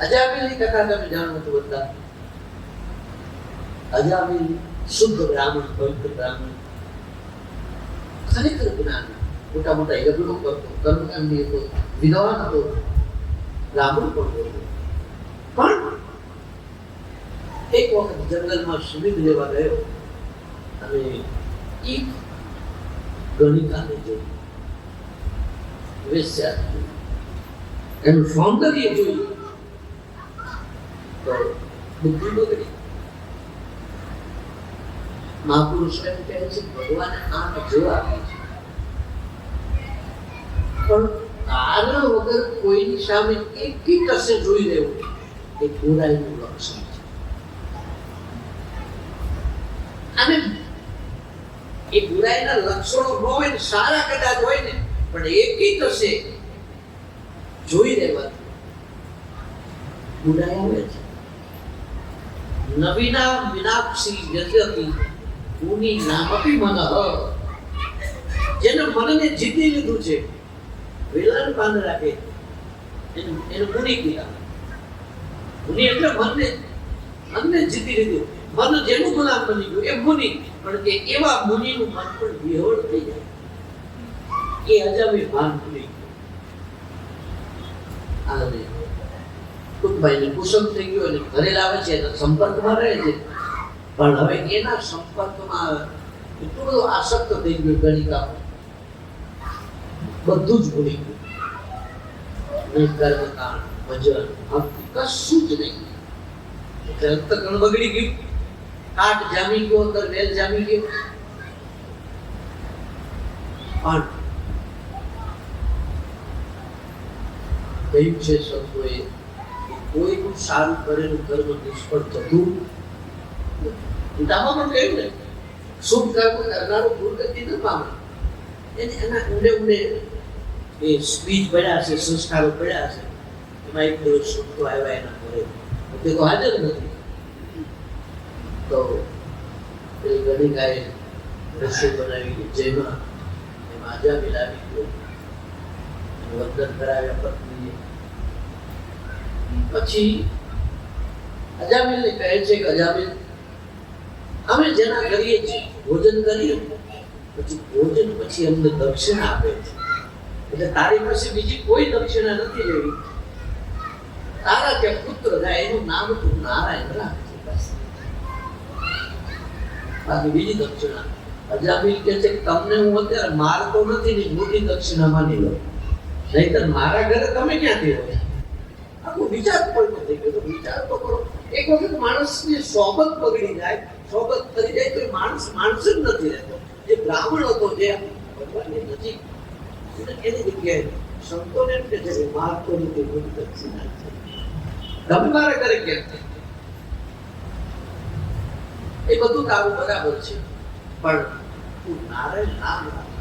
અજામિલની કથા તમે જાણો છો બધા. અજામિલ શુદ્ધ બ્રાહ્મણ, પવિત્ર બ્રાહ્મણ, ખરેખર જ્ઞાન, મોટા મોટા યજ્ઞો કરતો, કર્મકાંડી હતો, વિદ્વાન હતો, બ્રાહ્મણ પણ હતો. પણ એક વખત જંગલમાં સુમિત લેવા ગયો અને એક ગણિકાને જોઈ. વેશ્યા એનું સૌંદર્ય જોયું તો બુદ્ધિ બગડી. મહાપુરુષ એમ કહે છે ભગવાને આંખ જો આપી છે પણ કારણ વગર કોઈની સામે એક ટસે જોઈ લેવું એ ગોરાઈનું લક્ષણ છે. અને એ બુરાઈના લક્ષણો ન હોય ને સારા કદાચ હોય ને પણ એકી ટસે જોઈ લેવાથી બુરાઈ આવે છે. નવીના મીનાક્ષી યજ્ઞતી મુનિ નામપી મનઃ, જેને મનને જીતી લીધું છે વેલાન પાન રાખે એને મુનિ કહેવાય. મુનિ એટલે મનને જીતી લીધું, મન જેનું ગુલામ બની ગયું એ મુનિ. પણ કે એવા મુનિનું મન પણ વિહવળ થઈ જાય એ અજામી ભાન ભૂલી ગયું. અને ટૂંકભાઈને કુસંગ થઈ ગયો અને ઘરે લાવે છે એના સંપર્કમાં રહે છે પણ હવે એના સંપર્કમાં એટલું બધું આસક્ત થઈ ગયું ગણિકા બધું જ ભૂલી ગયું. નહીં કર્મકાંડ ભજન ભક્તિ કશું જ નહીં. એટલે અંતકરણ બગડી ગયું, કાટ જામી ગયો, અંદર વેલ જામી ગયો. પણ કહ્યું છે સંતોએ કોઈનું સારું કરેલું કર્મ નિષ્ફળ થતું ગીતામાં પણ કહ્યું ને શુભ કર્મ કરનારું દુર્ગતિ ન પામે. એના ઊંડે ઊંડે એ સ્પીચ પડ્યા છે, સંસ્કારો પડ્યા છે. એમાં એક દિવસ સંતો આવ્યા એના ઘરે, તે તો હાજર નથી. તો પેલી ગણિકાએ રસોઈ બનાવી જેમાં એમાં અજામિલ આવી ગયો, વંદન કરાવ્યા પત્નીએ. પછી અજામિલને કહે છે કે અજામિલ અમે જેના કરીએ છીએ ભોજન કરીએ પછી ભોજન પછી અમને દક્ષિણા આપે છે, એટલે તારી પાસે બીજી કોઈ દક્ષિણા નથી લેવી. તારા જે પુત્ર જાય એનું નામ તું નારાયણ રાખજે બસ, બાકી બીજી દક્ષિણા. અજામિલ કહે છે તમને હું અત્યારે મારતો નથી ને મોટી દક્ષિણા માની લો, નહીતર મારા ઘરે તમે ક્યાંથી હોય. આખું વિચાર પણ નથી કર્યો. વિચાર તો કરો. એક વખત માણસની સોબત બગડી જાય, સોબત કરી જાય તો માણસ જ નથી રહેતો. જે બ્રાહ્મણ હતો જે ભગવાનની નજીક એની જગ્યાએ સંતોને એમ કે છે કે મારતો નથી મોટી દક્ષિણા છે, તમે મારા ઘરે કેમ? એ બધું તારું બરાબર છે પણ તું નારાયણ નામ રાખ.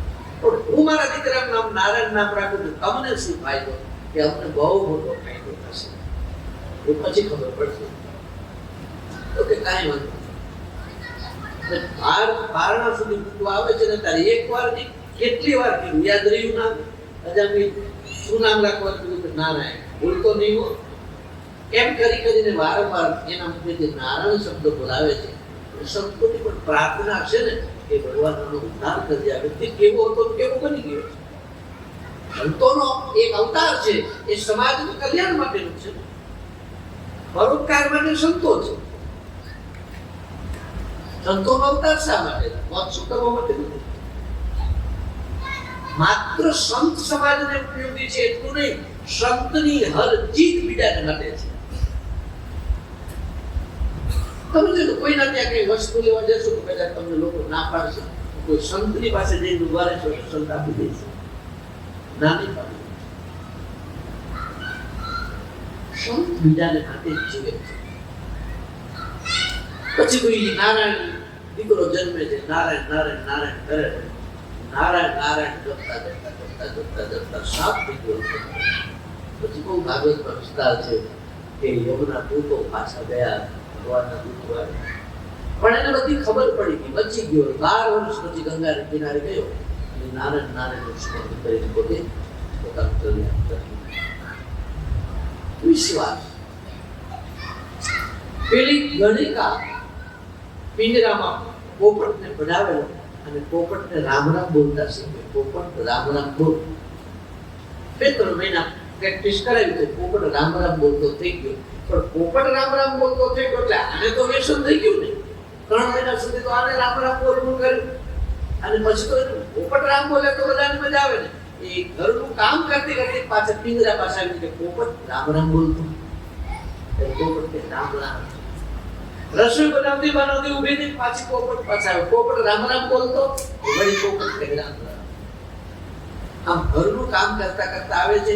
હું મારા દીકરાનું નામ નારાયણ નામ રાખું છું, તમને શું ફાયદો? કે અમને બહુ મોટો ફાયદો થશે, એ પછી ખબર પડશે. તો કે કાંઈ વાંધો પારણા સુધી મૂકવા આવે છે ને તારે એક વાર નહીં કેટલી વાર કીધું, યાદ રહ્યું નામ? અજામિલ શું નામ રાખવાનું કીધું કે નારાયણ, ભૂલતો નહીં હો. એમ કરીને વારંવાર એના મુખે જે નારાયણ શબ્દ બોલાવે છે સંતોની પણ પ્રાર્થના છે ને કે ભગવાનનો ઉદ્ધાર કરી આ વ્યક્તિ કેવો હતો કેવો બની ગયો. સંતોનો એક અવતાર છે એ સમાજનું કલ્યાણ માટેનું છે, પરોપકાર માટે સંતો છે. સંતોનો અવતાર શા માટે? મોત શું કરવા માટે નથી. માત્ર સંત સમાજને ઉપયોગી છે એટલું નહીં, સંતની હર જીત બીજાને માટે છે. તમે જો કોઈના ત્યાં કઈ વસ્તુ લેવા જશો તો કદાચ તમને લોકો ના પાડશે, કોઈ સંતની પાસે જઈને ઉભા રહેશો તો સંત આપી દેશે, ના નહીં પાડી. સંત બીજાને માટે જ જીવે છે. પછી કોઈ નારાયણ દીકરો જન્મે છે, નારાયણ નારાયણ નારાયણ કરે, નારાયણ નારાયણ જપતા જપતા જપતા જપતા જપતા 7 દીકરો. પછી બહુ ભાગવતમાં વિસ્તાર છે કે યમુના દૂતો પાછા ગયા, ભગવાનના દૂતો આવ્યા, પણ એને બધી ખબર પડી ગઈ, બચી ગયો. 12 વર્ષ પછી ગંગા કિનારે ગયો અને નારાયણ નારાયણ સ્મરણ કરીને પોતે પોતાનું કલ્યાણ કર્યું. વિશ્વાસ. પેલી ગણિકા પિંજરામાં પોપટને બનાવેલો અને પોપટને રામ રામ બોલતા શીખ્યો. પોપટ રામ રામ બોલ. 2-3 મહિના પ્રેક્ટિસ કરાવી તો પોપટ રામ રામ બોલતો થઈ ગયો. પણ પોપટ રામ રામ બોલતો થઈ ગયો એટલે આને તો વ્યસન થઈ ગયું ને. 3 મહિના સુધી તો આને રામ રામ બોલવું કર્યું અને પછી તો પોપટ રામ બોલે તો બધાને મજા આવે ને. એ ઘરનું કામ કરતી કરતી પાછળ પિંજરા પાસે આવીને કે પોપટ રામ રામ બોલતો. પોપટ કે રામ રામ. રસોઈ બનાવતી બનાવતી ઊભી થઈ પાછી પોપટ પાસે આવ્યો. પોપટ રામ રામ બોલતો. વળી પોપટ કે રામ રામ. આમ ઘરનું કામ કરતા કરતા આવે છે.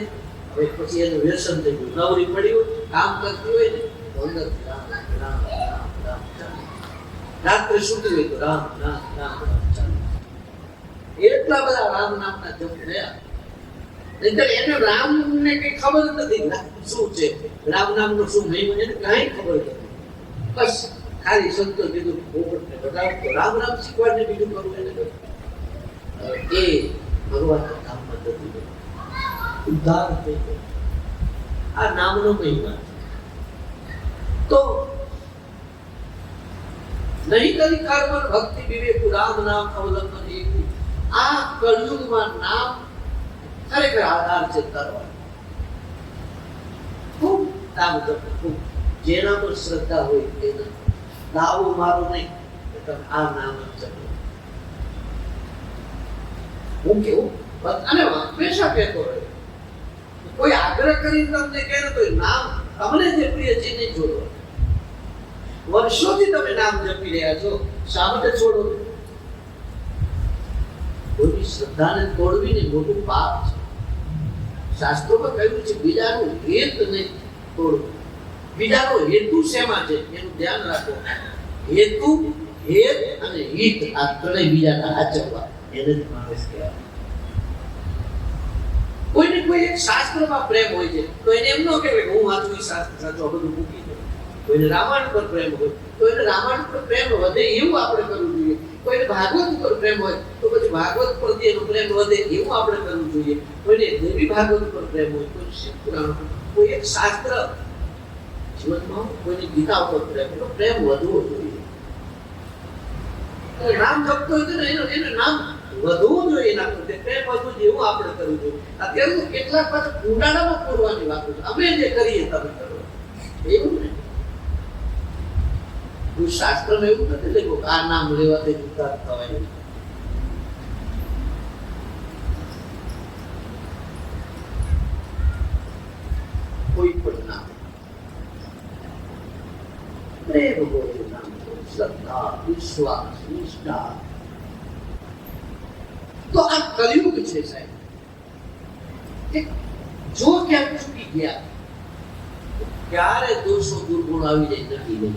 હવે પછી એનું વ્યસન થઈ ગયું. નવરી પડી હોય કામ કરતી હોય ને તો અંદરથી રામ રામ રામ રામ ચાલે. રાત્રે સૂતી હોય તો રામ રામ રામ રામ ચાલે. એટલા બધા રામ નામના જપ થયા. નહીંતર એને રામ ને કઈ ખબર નથી શું છે રામ નામનો શું મહિમો એને કાંઈ ખબર નથી. બસ ખાલી સંતો કીધું પોપટને બતાવો તો રામ રામ શીખવાડને બીજું કરવું એને એ ભગવાનના ધામમાં જતું ગયું. ઉદ્ધાર થઈ ગયો. આ નામનો મહિમા તો નહીં કરી કર્મ ભક્તિ વિવેકુ રામ નામ અવલંબન એક. આ કળયુગમાં નામ ખરેખર આધાર છે તરવા. ખૂબ નામ જપ ખૂબ જેના પર શ્રદ્ધા હોય તેના દાવો મારો નહીં આ નામ જપ. હું કેવું અને હંમેશા કહેતો રહ્યો કોઈ આગ્રહ કરીને તમને કહે તો નામ તમને જે પ્રિય છે ને છોડો. વર્ષોથી તમે નામ જપી રહ્યા છો શા માટે છોડો? કોઈની શ્રદ્ધાને તોડવી ને મોટું પાપ છે. શાસ્ત્રોમાં કહ્યું છે બીજાનું હિત નહીં તોડવું. બીજાનો હેતુ શેમાં છે એનું ધ્યાન રાખો. હેતુ હેત અને હિત આ ત્રણેય બીજાના આચરવા એને જ માણસ કહેવાય. કોઈને કોઈ એક શાસ્ત્રમાં પ્રેમ હોય છે તો એને એમ ન કહેવાય હું વાંચું શાસ્ત્ર સાચું બધું મૂકી દઉં. કોઈને રામાયણ પર પ્રેમ હોય તો એને રામાયણ પર પ્રેમ વધે એવું આપણે કરવું જોઈએ. કોઈને ભાગવત પર પ્રેમ હોય તો પછી ભાગવત પરથી એનો પ્રેમ વધે એવું આપણે કરવું જોઈએ. કોઈને દેવી ભાગવત પર પ્રેમ હોય કોઈ શિવ પુરાણ કોઈ એક શાસ્ત્ર જીવનમાં કોઈની ગીતા ઉપર પ્રેમ એનો પ્રેમ વધવો જોઈએ. નામ જપતો હોય તો એને નામ વધવું જોઈએ. એના પ્રત્યે પ્રેમ વધવું જોઈએ એવું આપણે કરવું જોઈએ. અત્યારે તો કેટલાક પાછા કુંડાળામાં પૂરવાની વાતો છે. અમે જે કરીએ તમે કરો એવું નહીં. કોઈ શાસ્ત્રમાં એવું નથી લખ્યું કે આ નામ લેવાથી ઉદ્ધાર થવાય. કોઈ પણ નામ પ્રેમ હોય નામ શ્રદ્ધા વિશ્વાસ નિષ્ઠા. તો આ કલયુગ છે સાહેબ કે જો ક્યાંક ચૂકી ગયા ક્યારે દોષો દુર્ગુણ આવી જાય નક્કી નહીં.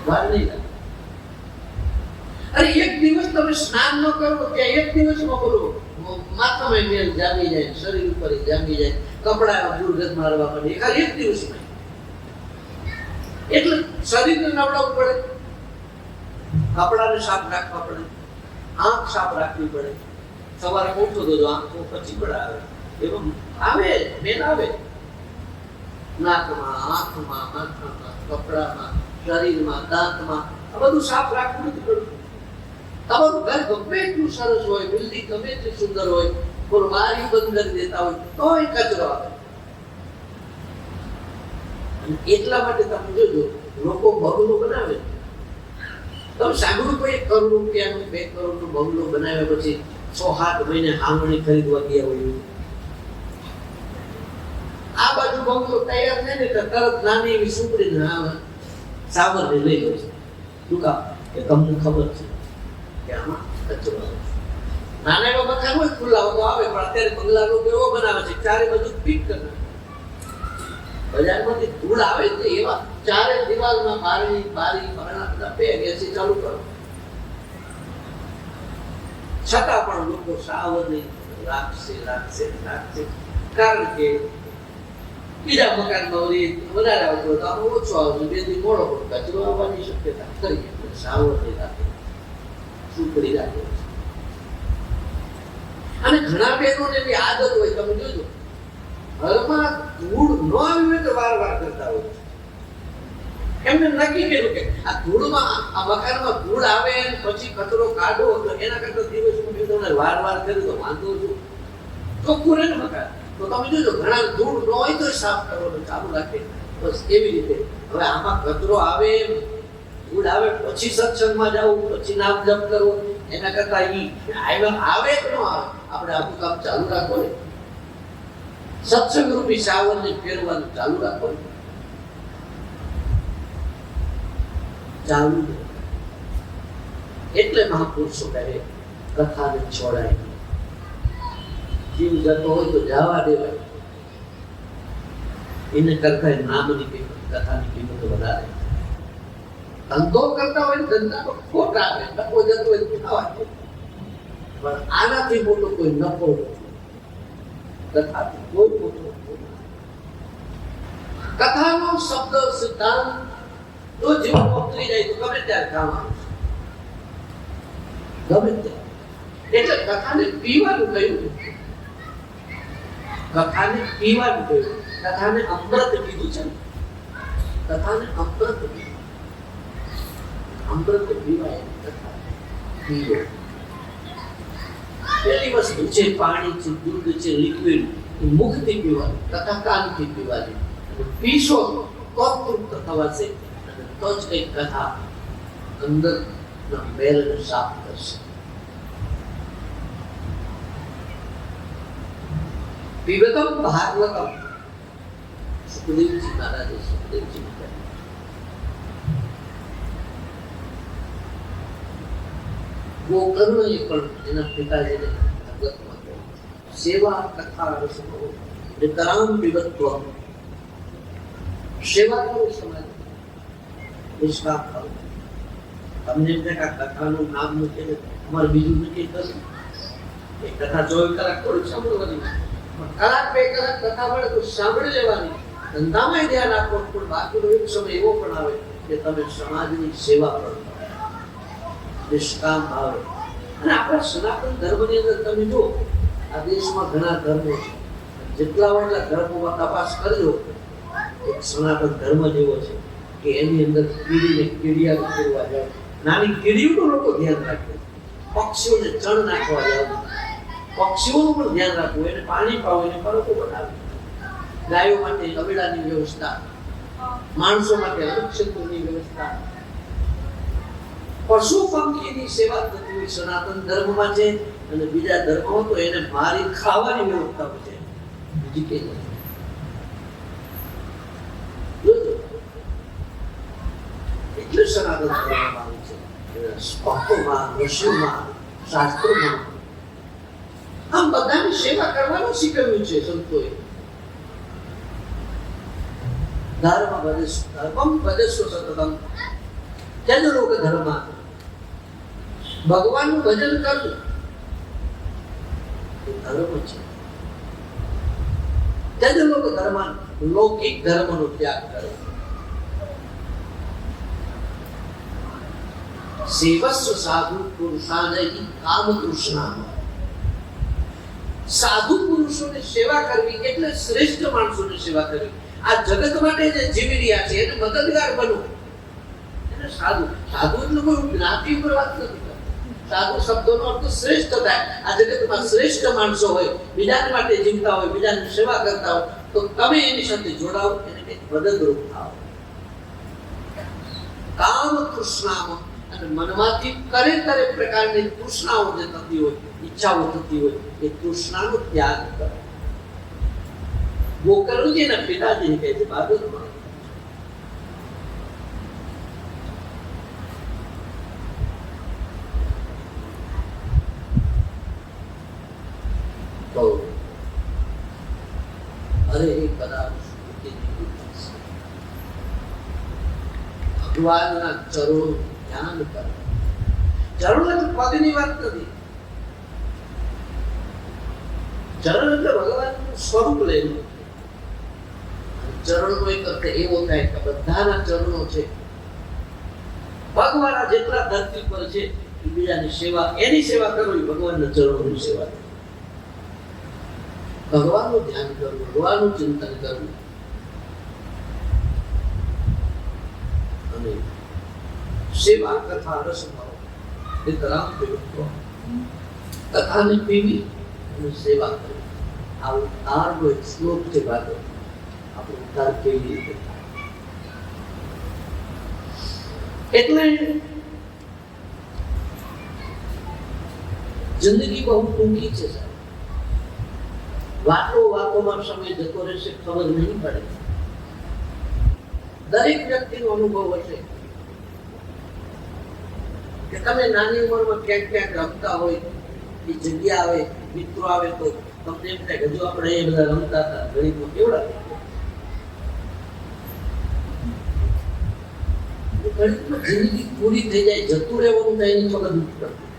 વાર નહીં લાગે. અરે એક દિવસ તમે સ્નાન ન કરો કે એક દિવસમાં બોલો માથામાં મેલ જામી જાય શરીર ઉપર જામી જાય કપડા દુર્ગંધ મારવા માંડે ખાલી એક દિવસમાં. એટલે શરીરને નવડાવવું પડે, કપડાને સાફ રાખવા પડે, આંખ સાફ રાખવી પડે. સવારે ઉઠો તો આંખો પછી પણ આવે એમાં આવે મેલ આવે નાકમાં આંખમાં માથામાં કપડામાં શરીરમાં દાંતમાં આ બધું સાફ રાખવું નથી પડતું. તમારું ઘર ગમે એટલું સરસ હોય બિલ્ડિંગ ગમે એટલી સુંદર હોય પણ બારી બંધ કરી દેતા હોય તોય કચરો આવે. એટલા માટે તમે જોજો લોકો બંગલો બનાવે. તમે સાંભળ્યું કોઈ 1 કરોડ રૂપિયાનું 2 કરોડનું બંગલો બનાવ્યા પછી 6-7 મહિને હામણી ખરીદવા ગયા હોય. આ બાજુ બંગલો તૈયાર થાય ને તો તરત નાની એવી સુપડીને સાવરને લઈ લો છે. શું કામ કે તમને ખબર છે કે આમાં કચરો આવે. નાના એવા મકાન હોય ખુલ્લા તો આવે પણ અત્યારે બંગલા લોકો એવો બનાવે છે ચારે બધું પીક કરે. બજારમાંથી ધૂળ આવે તો એવા ચારે દિવાલમાં બારી ભરણા બધા પેગ એસી ચાલુ કરો છતાં પણ લોકો સાવરને રાખશે. કારણ કે બીજા મકાનમાં વધારે આવતો હતો આમાં ઓછો આવતો 2 દી મોડો પણ કચરો આવવાની શક્યતા કરી સાવરને રાખે સુપડી રાખે. અને ઘણા બહેનોને એવી આદત હોય તમે જોજો ઘરમાં ધૂળ ન આવી હોય તો વાર કરતા હોય. એમને નક્કી કર્યું કે આ ધૂળમાં આ મકાનમાં ધૂળ આવે અને પછી કચરો કાઢો તો એના કરતા દિવસમાં મેં તમને વાર કર્યું તો વાંધો છું ચોખ્ખું રહે ને મકાન. તો તમે જોજો ઘણા ધૂળ ન હોય તો સાફ કરવાનું ચાલુ રાખે. બસ એવી રીતે હવે આમાં કચરો આવે ધૂળ આવે પછી સત્સંગમાં જવું પછી નામ જપ કરવું એના કરતા ઈ આવે કે ન આવે આપણે આપણું કામ ચાલુ રાખો ને, સત્સંગ રૂપી સાવરને ફેરવાનું ચાલુ રાખો ને, ચાલુ જ. એટલે મહાપુરુષો કહે કથાને છોડાય નહીં. જીવ જતો હોય તો જવા દેવાય, એને કરતા નામની કિંમત, કથાની કિંમત વધારે. ધંધો કરતા હોય ધંધામાં ખોટ આવે, નફો જતો હોય ખાવા દે, પણ આનાથી મોટો કોઈ નફો નથી. કથાથી કોઈ મોટો નફો નથી. કથાનો શબ્દ સિદ્ધાંત જો જીવન ઉતરી જાય તો ગમે ત્યારે કામ આવશે, ગમે ત્યારે. એટલે કથાને પીવાનું કહ્યું, કથાને પીવાનું કહ્યું, કથાને અમૃત કીધું છે. કથાને અમૃત કીધું, અમૃત પીવાય, કથા પીવો. પેલી વસ્તુ છે પાણી છે, દૂધ છે, લિક્વિડ, એ મુખથી પીવાનું, કથા કાનથી પીવાની. પીશો તો તૃપ્ત થવાશે, અને તો જ કઈ કથા અંદરના મેલને સાફ કરશે. પીબતમ ભાગવતમ, સુખદેવજી મહારાજે સુખદેવજી ગોકર્ણએ પણ એના પિતાજીને ભાગવતમાં કહ્યું, સેવા કથા રસનો નિતરામ પીબત્વ. સેવા કરો સમાજ, નિષ્કામ કરો. તમને એમ થાય કે કથાનું નામ નથી ને અમારે બીજું નથી કરવું, એ કથા 24 કલાક થોડી સાંભળવાની, કલાક 2 કલાક કથા મળે તો સાંભળી લેવાની. ધંધામાં ધ્યાન આપો, પણ બાકીનો એક સમય એવો પણ આવે કે તમે સમાજની સેવા કરો, નિષ્કામ ભાવે. અને આપણા સનાતન ધર્મની અંદર તમે જુઓ, આ દેશમાં ઘણા ધર્મો છે, જેટલા હોય એટલા ધર્મોમાં તપાસ કરજો. એક સનાતન ધર્મ જેવો છે કે એની અંદર કીડીને કીડિયા કરવા જાય, નાની કીડીઓનું લોકો ધ્યાન રાખે, પક્ષીઓને ચણ નાખવા જાવ, પક્ષીઓનું પણ ધ્યાન રાખવું, એને પાણી પાવું, એને પરકો બનાવે, ગાયો માટે અવેડાની વ્યવસ્થા, માણસો માટે અનુક્ષેત્રની વ્યવસ્થા, પશુ પંખીની સેવા થતી હોય સનાતન ધર્મમાં છે. અને બીજા ધર્મમાં તો એને મારી ખાવાની વ્યવસ્થા છે, બીજી કઈ નથી. એટલે સનાતન ધર્મમાં આવે છે, ભક્તોમાં, ઋષિઓમાં, શાસ્ત્રોમાં આમ બધાની સેવા કરવાનું શીખવ્યું છે સંતોએ. ધર્મ ભજસ્વ, ધર્મમ ભજસ્વ સતતમ, ત્યજ લોક ધર્મ. ભગવાનનું ભજન કરવું એ ધર્મ છે. ત્યજ લોક ધર્મ, લૌકિક ધર્મનો ત્યાગ કરો. સેવસ્વ સાધુ પુરુષાનય કામ તૃષ્ણા. સાધુ પુરુષોની સેવા કરવી એટલે શ્રેષ્ઠ માણસોની સેવા કરવી. આ જગત માટે જે જીવી રહ્યા છે એને મદદગાર બનવું, એને સાધુ. સાધુ એટલે કોઈ જ્ઞાતિ ઉપર વાત નથી કરતો. સાધુ શબ્દનો અર્થ શ્રેષ્ઠ થાય. આ જગતમાં શ્રેષ્ઠ માણસો હોય, બીજાને માટે જીવતા હોય, બીજાની સેવા કરતા હોય, તો તમે એની સાથે જોડાઓ, એને કંઈક મદદરૂપ થાઓ. કામ તૃષ્ણામાં, અને મનમાંથી કરે પ્રકારની તૃષ્ણાઓ જે થતી હોય, ઈચ્છાઓ થતી હોય, એ તૃષ્ણાનો ત્યાગ કરો. ગોકર્ણજીના પિતાજીને કહે છે ભાગવતમાં, તો અરે કદાચ ભગવાનના ચરણો ધ્યાન કરો. ચરણ એટલે પગની વાત નથી, ચરણ એટલે ભગવાનનું સ્વરૂપ લેવું. ચરણનો એક અર્થ એવો થાય કે બધાના ચરણો છે, ભગવાન જેટલા ધરતી પર છે એ બીજાની સેવા, એની સેવા કરો, એ ભગવાનના ચરણોની સેવા. ભગવાનનું ધ્યાન કરવું, ભગવાનનું ચિંતન કરવું, અને સેવા કથા રસભાવ એ તરામ પીવું. કથાને પીવી અને સેવા કરવી. આ ઉદ્ધારનો એક શ્લોક છે ભાગવત. આપણો ઉદ્ધાર કેવી રીતે થાય? એટલે જિંદગી બહુ ટૂંકી છે સાહેબ. વાતોમાં સમય જતો રહેશે ખબર નહીં પડે. દરેક વ્યક્તિનો અનુભવ હશે કે તમે નાની ઉંમરમાં ક્યાંક ક્યાંક રમતા હોય, એ જગ્યા આવે, મિત્રો આવે તો તમને એમ થાય કે હજુ આપણે એ બધા રમતા હતા, ગરીબમાં કેવડા ગરીબમાં જિંદગી પૂરી થઈ જાય, જતું રહેવાનું થાય એની ખબર નથી પડતી.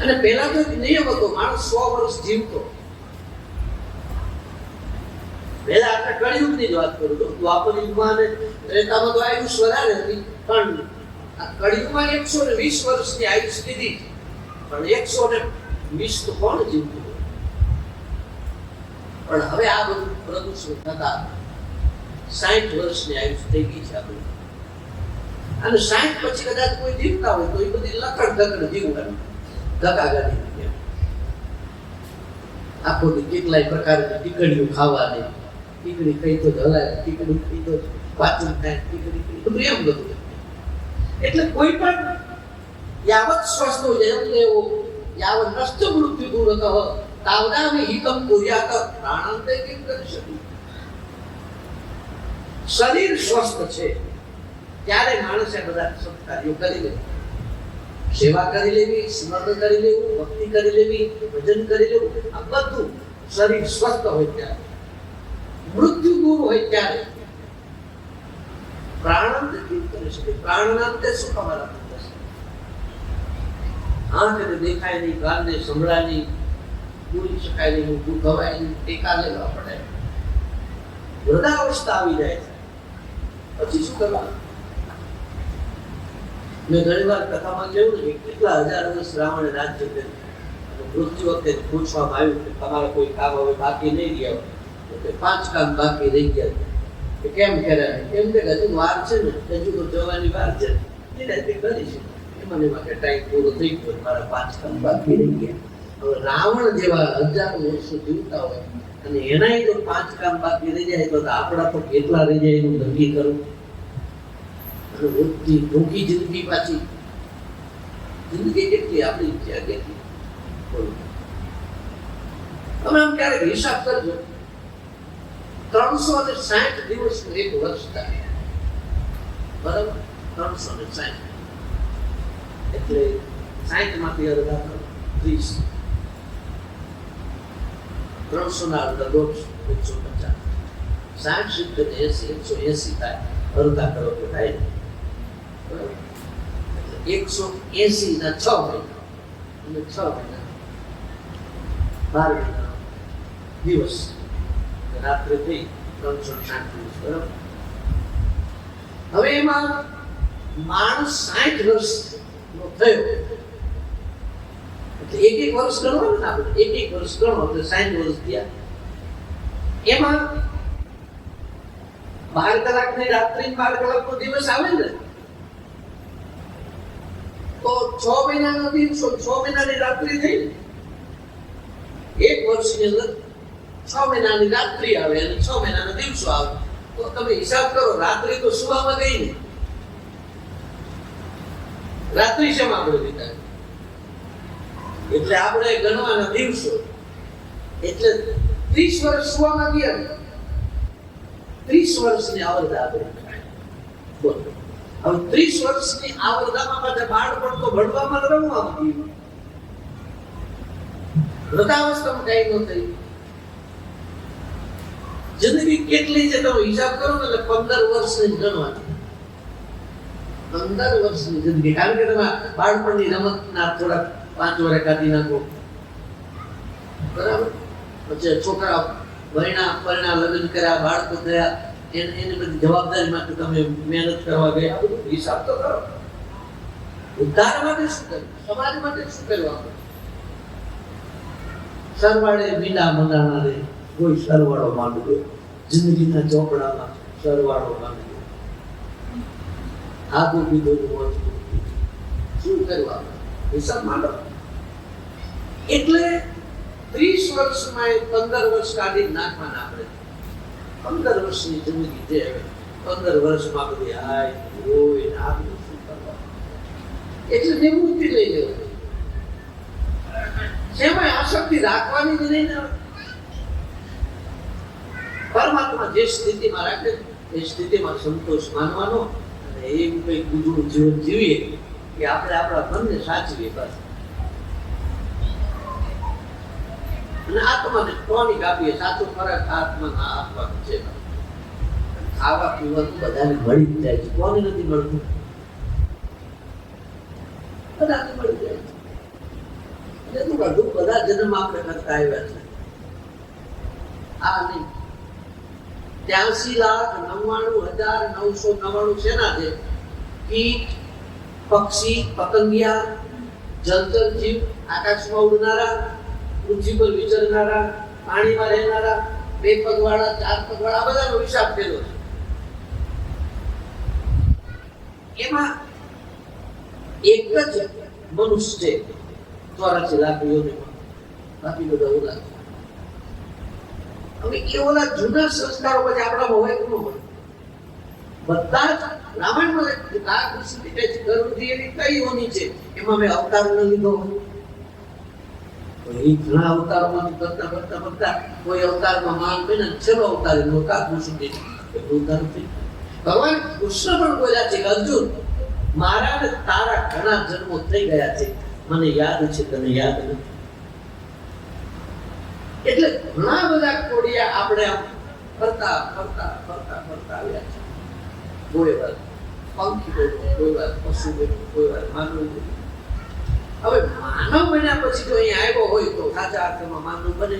અને પહેલા તો નિયમ હતો, માણસ 100 વર્ષ જીવતો. પહેલા આપણે કળિયુગની જ વાત કરું તો દ્વાપર યુગમાં અને ત્રેતામાં તો આયુષ વધારે હતી, પણ આ કળિયુગમાં 120 વર્ષની આયુષ કીધી, પણ 120 તો કોણ જીવતું? પણ હવે આ બધું પ્રદૂષણ થતા 60 વર્ષની આયુષ થઈ ગઈ છે આપણી. અને 60 પછી કદાચ કોઈ જીવતા હોય તો એ બધી લકડ ધકડ જીવવાનું ધકાગાડી આખો દી કેટલાય પ્રકારની ટીકડીઓ ખાવાની, ટીકડી ખાઈ તો હલાય, ટીકડી ખાઈ તો પાચન થાય, ટીકડી ખાઈ બધું એમ બધું. એટલે કોઈ પણ યાવત સ્વસ્થ જયંદેવો યાવત નષ્ટ મૃત્યુ દૂરતઃ તાવદામિ હિતમ કુર્યાત પ્રાણાંતે કેમ કરી શકું. શરીર સ્વસ્થ છે ત્યારે માણસે બધા સત્કાર્યો કરી લે, સેવા કરી લેવી, સ્મરણ કરી લેવું, ભક્તિ કરી લેવી, ભજન કરી લેવું, આ બધું શરીર સ્વસ્થ હોય ત્યારે, મૃત્યુ દૂર હોય ત્યારે પ્રાણાંત કેમ કરી શકે. પ્રાણનાંતે શું ખબર આપી થશે? આંખને દેખાય નહીં, કાનને સંભળાય નહીં, બોલી શકાય નહીં, ઊભું થવાય નહીં, ટેકા લેવા પડે, વૃદ્ધાવસ્થા આવી જાય છે, પછી શું કરવાનું? મેં ઘણી વાર કથામાં કહ્યું ને કેટલા હજાર વર્ષ રાવણે રાજ્ય કર્યું, મૃત્યુ વખતે પૂછવામાં આવ્યું કે તમારે કોઈ કામ હવે બાકી નહીં રહ્યા હોય તો 5 કામ બાકી રહી ગયા કે કેમ કર્યા? એમ કે હજુ વાર છે ને, હજુ તો જવાની વાર છે, નિરાંતે કરીશું. એમાં માટે ટાઈમ પૂરો થઈ ગયો, મારા 5 કામ બાકી રહી ગયા. હવે રાવણ જેવા હજારો વર્ષો જીવતા હોય અને એનાય જો 5 કામ બાકી રહી જાય તો આપણા તો કેટલા રહી જાય એનું નક્કી કરવું. ભૂખી જિંદગી પાછી જિંદગી કેટલી આપણી ઈચ્છા કેટલી. તમે આમ ક્યારેક હિસાબ કરજો, 360 દિવસનું એક વર્ષ થાય, બરાબર? 360 એટલે 60 માંથી અડધા કરો 30, 300 ના અડધા 150, 60, 70, 80, 180 થાય, અડધા કરો તો થાય 180 ના 6 મહિના અને 6 મહિના 12 મહિના દિવસ રાત્રે થઈ 360 દિવસ, બરાબર? હવે એમાં માણસ 60 વર્ષ નો થયો એટલે એક વર્ષ ગણવાનું ને આપણે, એક વર્ષ ગણો એટલે 60 વર્ષ થયા. એમાં 12 કલાકની રાત્રિ, 12 કલાકનો દિવસ આવે ને, તો 6 મહિનાનો દિવસો, 6 મહિનાની રાત્રિ થઈ ને, એક વર્ષની અંદર 6 મહિનાની રાત્રિ આવે અને 6 મહિનાના દિવસો આવે. તો તમે હિસાબ કરો, રાત્રિ તો સુવામાં ગઈ ને, રાત્રિ શેમાં આપણે વિતાવી? એટલે આપણે ગણવાના દિવસો, એટલે 30 વર્ષ સુવામાં ગયા ને, 30 વર્ષની આવરદા આપણે. બોલો, હવે 30 વર્ષની આવરદામાં પાછા બાળપણ તો ભણવામાં રમવામાં ગયું, વૃદ્ધાવસ્થામાં કઈ ન થઈ. જિંદગી કેટલી છે તમે હિસાબ કરો ને, એટલે 15 વર્ષની ગણવાની, 15 વર્ષની જિંદગી. કારણ કે તમે બાળપણની રમતના થોડા 5 વર્ષ કાઢી નાખો, બરાબર? પછી છોકરા ભણ્યા, પરણા, લગ્ન કર્યા, બાળકો થયા, એની બધી જવાબદારી માટે તમે મહેનત કરવા ગયા, બધું હિસાબ તો કરો. ઉદ્ધાર માટે શું કર્યું, સમાજ માટે શું કર્યું? આપણે સરવાળે મીંડા મંગાણા રે, કોઈ સરવાળો માંડવો, જિંદગીના ચોપડામાં સરવાળો માંડવો, આદુ પીધું શું કર્યું? આપણે હિસાબ માંડો. એટલે 30 વર્ષમાં 15 વર્ષ કાઢી નાખવાના આપણે. 15 વર્ષની જિંદગી છે, 15 વર્ષમાં બધી હાય હોય ને આ બધું શું કરવા? એટલે નિવૃત્તિ લઈ લેવાની. જેમાં આસક્તિ રાખવાની જ નહીં ને, પરમાત્મા જે સ્થિતિમાં રાખે એ સ્થિતિમાં સંતોષ માનવાનો અને એવું કંઈક બીજું જીવન જીવીએ કે આપણે આપણા મનને સાચવીએ બસ. અને આત્માને ટોનિક આપીએ. સાચો ખોરાક આત્માના આપવાનો છે. ખાવા પીવાનું બધાને મળી જ જાય છે. કોને નથી મળતું? બધાને મળી જાય છે. એટલે બધું બધા જન્મ આપણે કરતા આવ્યા છે. આ નહીં 83,99,999 શેના છે? કીટ, પક્ષી, પતંગિયા, જલચર જીવ, આકાશમાં ઉડનારા, પૃથ્વી પર વિચરનારા, પાણીમાં રહેનારા, 2 પગવાળા, 4 પગવાળા, બધાનો હિસાબ થયેલો છે. એમાં એક જ મનુષ્ય છે 84 લાખ યોનિમાં, બાકી બધા ઓલા. હવે એ ઓલા જૂના સંસ્કારો પછી આપણામાં હોય કે ન હોય? બધા જ રામાયણમાં એવી કઈ હોની છે એમાં મેં અવતાર ન લીધો હોય. એ ઘણા અવતારોમાંથી કરતા કરતા કરતા કોઈ અવતારમાં માન કરીને છેલ્લો અવતાર એનો કાકૃષ્ણ અવતાર થઈ. ભગવાન કૃષ્ણ પણ બોલ્યા છે કે અર્જુન, મારા ને તારા ઘણા જન્મો થઈ ગયા છે, મને યાદ છે, તને યાદ નથી. એટલે ઘણા બધા કોડિયા આપણે આમ ફરતા ફરતા ફરતા ફરતા આવ્યા છે. કોઈ વાર પંખી બન્યું, કોઈ વાર પશુ બન્યું, કોઈ વાર માનવ બન્યું. હવે માનવ બન્યા પછી જો અહીંયા આવ્યો હોય તો સાચા અર્થમાં માનવ બને.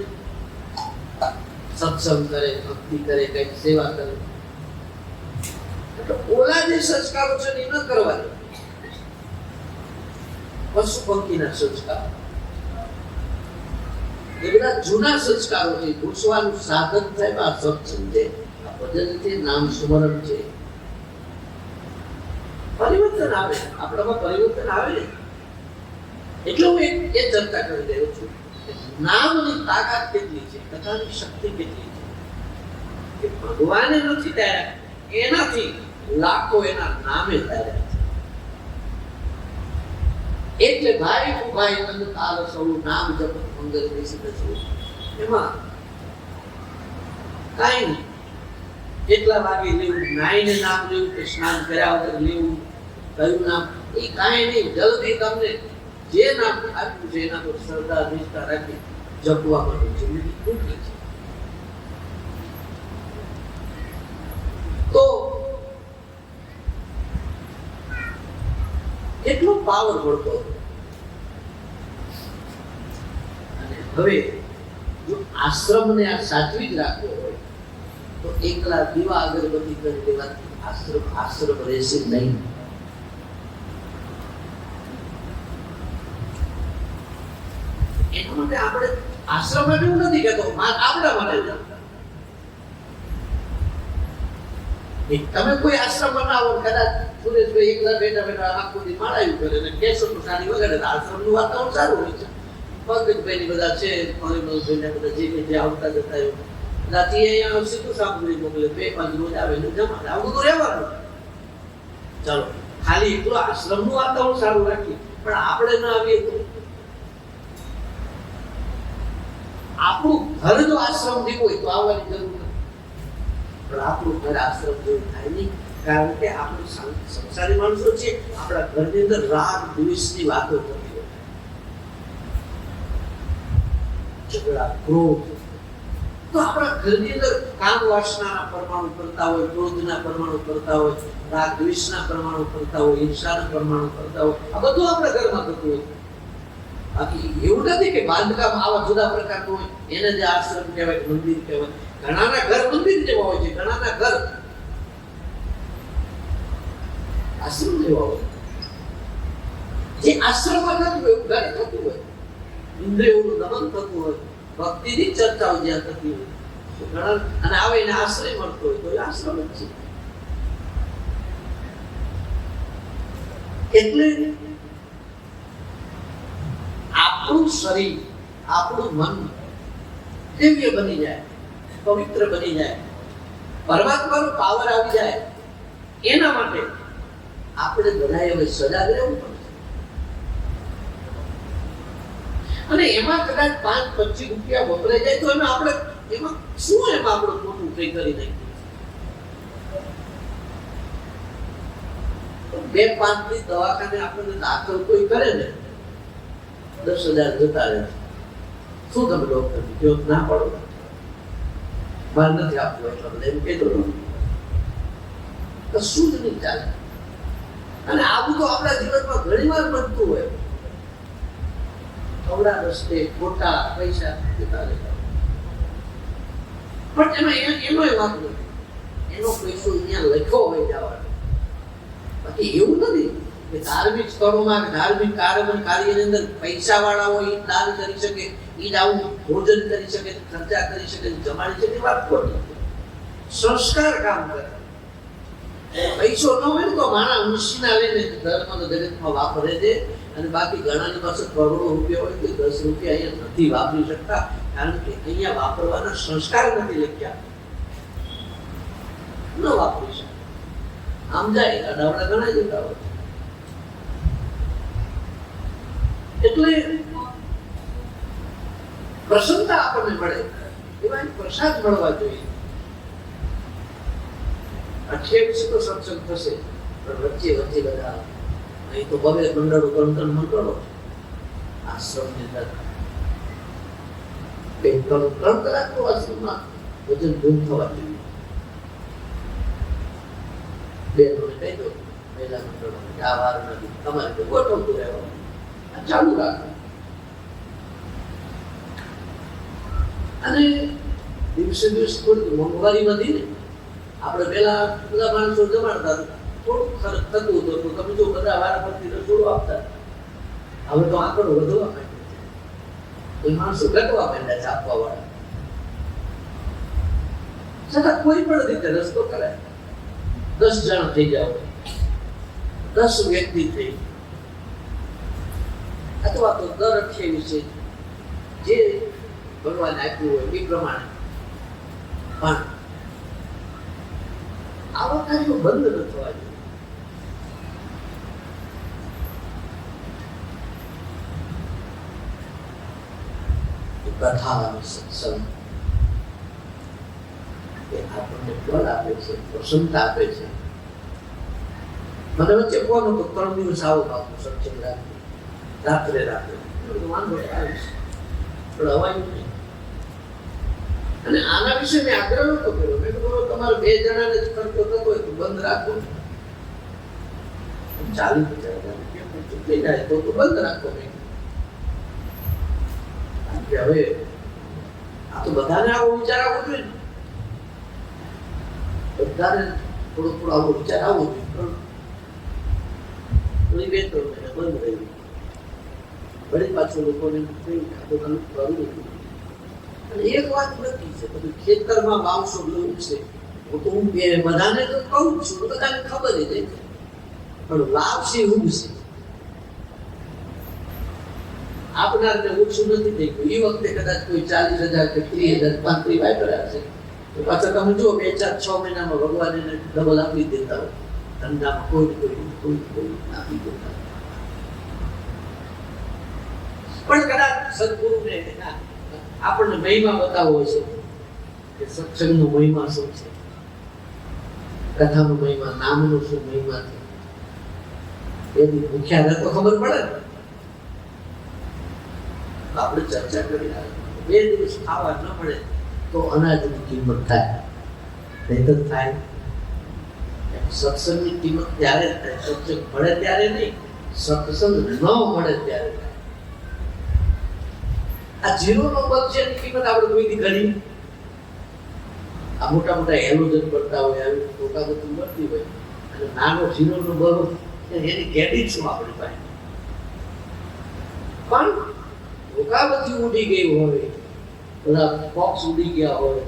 સત્સંગ કરે, ભક્તિ કરે, કઈક સેવા કરે. એટલે ઓલા જે સંસ્કારો છે એ ન કરવાના. પશુ પંખીના સંસ્કાર એ બધા જૂના સંસ્કારો છે. ઘૂસવાનું સાધન થાય આ સત્સંગ છે, આ ભજન છે, નામ સ્મરણ છે. પરિવર્તન આવે, આપણામાં પરિવર્તન આવે ને. એટલે હું એ ચર્ચા કરી રહ્યો છું. નામની તાકાત કેટલી છે, કથાની શક્તિ કેટલી છે કે ભગવાને નથી તાર્યા, એનાથી લાખો એના નામે તાર્યા છે. એટલે ભાઈ તું ભાઈ તને તાર સૌ નામ જપ મંગલ બેસી છું. એમાં કાંઈ નહીં. કેટલા વાગે લેવું, નાઈને નામ લેવું કે સ્નાન કર્યા વગર લેવું, કયું નામ, એ કાંઈ નહીં. જલ્દી તમને જે નામ આપ્યું છે એના પર શ્રદ્ધા નિષ્ઠા રાખી જપવા માટે જિંદગી ટૂંકી છે. તો એટલો પાવર મળતો. અને હવે જો આશ્રમને આ સાચવી જ રાખવો હોય તો એકલા દીવા અગરબત્તી કરી દેવાથી આશ્રમ રહેશે નહીં. એના માટે આપણે આશ્રમ માટે હું નથી કહેતો, આપણા માટે. તમે કોઈ આશ્રમ બનાવો, કદાચ સુરેશભાઈ એકલા બેઠા બેઠા આખો દી માળાયું કરે ને કેસરનું સાડી વગાડે, આશ્રમનું વાતાવરણ સારું હોય છે. પંકજભાઈ બધા છે, પરિમલભાઈ બધા જે આવતા જતા એવું રાતી અહીંયા સીધું સાંભળી મોકલે, 2-5 રોજ આવે ને જમાડે. આવું બધું રહેવાનું. ચાલો ખાલી એટલું આશ્રમનું વાતાવરણ સારું રાખીએ, પણ આપણે ના આવીએ તો આપણું ઘર જો આશ્રમ જેવું હોય તો આવવાની જરૂર નથી. પણ આપણું ઘર આશ્રમ જેવું થાય નહીં, કારણ કે આપણે સંસારી માણસો છીએ. આપણા ઘરની અંદર રાગ દ્વેષની વાતો થતી હોય, ઝઘડા, ક્રોધ. તો આપણા ઘરની અંદર કામ વાસનાના પરમાણુ કરતા હોય, ક્રોધના પરમાણુ કરતા હોય, રાગ દ્વેષના પરમાણુ કરતા હોય, ઈર્ષાના પરમાણુ કરતા હોય. આ બધું આપણા ઘરમાં થતું હોય. બાકી એવું નથી કે બાંધકામ આવા જુદા પ્રકારનું હોય એને જે આશ્રમ કહેવાય, મંદિર કહેવાય. ઘણાના ઘર મંદિર જેવા હોય છે, ઘણાના ઘર આશ્રમ જેવા હોય. જે આશ્રમમાં થતું હોય એવું ઘરે થતું હોય. ઇન્દ્રિયોનું દમન થતું હોય, ભક્તિની ચર્ચાઓ જ્યાં થતી હોય, ઘણા અને આવે એને આશ્રય મળતો હોય તો એ આશ્રમ જ છે. એટલે આપણું શરીર, આપણું મન દિવ્ય બની જાય, પવિત્ર બની જાય, પરમાત્માનો પાવર આવી જાય, એના માટે આપણે બધાએ હવે સજાગ રહેવું પડશે. અને એમાં કદાચ 5-25 રૂપિયા વપરાઈ જાય તો એમાં આપણે એમાં શું એમાં આપણું ખોટું કઈ કરી નાખ્યું. 2-5 ની દવાખાને આપણને દાખલ કોઈ કરે ને 10,000 જતા રહે. શું તમે ડોક્ટર કહો ના પડો, માર નથી આપવું એટલે મને એમ કહી દો, કશું જ નહીં ચાલે. અને આવું તો આપણા જીવનમાં ઘણી વાર બનતું હોય. અવળા રસ્તે ખોટા પૈસા જતા રહેતા, પણ એમાં એનો વાત નથી. એનો પૈસો અહીંયા લખ્યો હોય જવાનો. બાકી એવું નથી કે ધાર્મિક સ્થળોમાં ધાર્મિક કાર્યની અંદર પૈસા વાળા હોય એ દાન કરી શકે, એ જ આવું ભોજન કરી શકે, ખર્ચા કરી શકે, જમાડી શકે, વાત ખોટી. સંસ્કાર કામ કરે. પૈસો ન હોય તો માણસ ઉછીના લઈને ધર્મ જગતમાં વાપરે છે. અને બાકી ઘણાની પાસે કરોડો રૂપિયા હોય તો 10 રૂપિયા અહીંયા નથી વાપરી શકતા, કારણ કે અહીંયા વાપરવાના સંસ્કાર નથી લખ્યા, ન વાપરી શકે. આમ જાય અડાવડા ઘણા જતા હોય. એટલે પ્રસન્નતા આપણને મળે એવા પ્રસાદ મળવા જોઈએ. 28 તો સત્સંગ થશે, પણ વચ્ચે બધા અહીં તો બબે મંડળો 3 મંડળો આશ્રમની અંદર 2-3 કલાક તો આશ્રમમાં ભજન ધૂમ થવા જોઈએ. બેનોને કહી દો મહિલા મંડળો આ વાર નથી, તમારે તો ગોઠવતું રહેવાનું, ચાલુ રાખો. અને દિવસે દિવસ થોડી મોંઘવારી વધી ને, આપણે પેલા બધા માણસો જમાડતા થોડું ખર્ચ થતું હતું. તમે જો બધા વારાફરતી રસોડું આપતા, હવે તો આંકડો વધવા માંડ્યો છે. કોઈ માણસો ઘટવા માંડ્યા છે આપવા વાળા. છતાં કોઈ પણ રીતે રસ્તો કરાય. 10 જણ થઈ જાવ, 10 વ્યક્તિ થઈ, અથવા તો દર 28 જે ભગવાન આપ્યું હોય એ પ્રમાણે. પણ આવા કાર્યો બંધ ન થવા જોઈએ. કથા અને સત્સંગ એ આપણને ફળ આપે છે, પ્રસન્નતા આપે છે. મને વચ્ચે કોણ હતો 3 દિવસ આવો બાપુ સત્સંગ રાત્રે વાંધો આવીશ, પણ અવાયું નહીં. અને આના વિશે મેં આગ્રહ નતો કર્યો. મેં કીધું તમારે 2 જણાને જ ખર્ચો થતો હોય તો બંધ રાખો, 40,000 રૂપિયા ચૂકી જાય તો બંધ રાખો. હવે આ તો બધાને આવો વિચાર આવવો જોઈએ, બધાને થોડો આવો વિચાર આવવો જોઈએ. પણ 2-3 મહિના બંધ રહી, વળી પાછું લોકોને કરવું. અને એક વાત નથી છે, બધું ખેતરમાં વાવશો એવું છે. હું બધાને તો કહું છું, બધાને ખબર જ છે, પણ વાવશે ઉગશે. આપનારને ઓછું નથી થઈ ગયું. એ વખતે કદાચ કોઈ 40,000 કે 30,000 35 વાપર્યા છે, તો પાછા તમે જુઓ 2-4-6 મહિનામાં ભગવાન એને ડબલ આપી દેતા હોય. ધંધામાં કોઈ આપી દેતા. પણ કદાચ સદગુરુને આપણને મહિમા બતાવવો છે કે સત્સંગનો મહિમા શું છે, કથાનો મહિમા, નામનો શું મહિમા છે, એની મુખ્ય તો ખબર પડે ને. આપણે ચર્ચા કરી 2 દિવસ ખાવા ન મળે તો અનાજની કિંમત થાય, નહીં તો થાય. સત્સંગની કિંમત ત્યારે થાય, સત્સંગ મળે ત્યારે નહીં, સત્સંગ ન મળે ત્યારે થાય. આ જીરોનો બલ્બ છે એની કિંમત આપણે કોઈથી કરી. આ મોટા હેલોજન પડતા હોય, આવી મોટા બધું મળતી હોય, અને નાનો જીરોનો બલ્બ એની ક્રેડિટ શું આપણી પાસે. પણ ધોકાબત્તી ઉડી ગઈ હોય, બધા બોક્સ ઉડી ગયા હોય,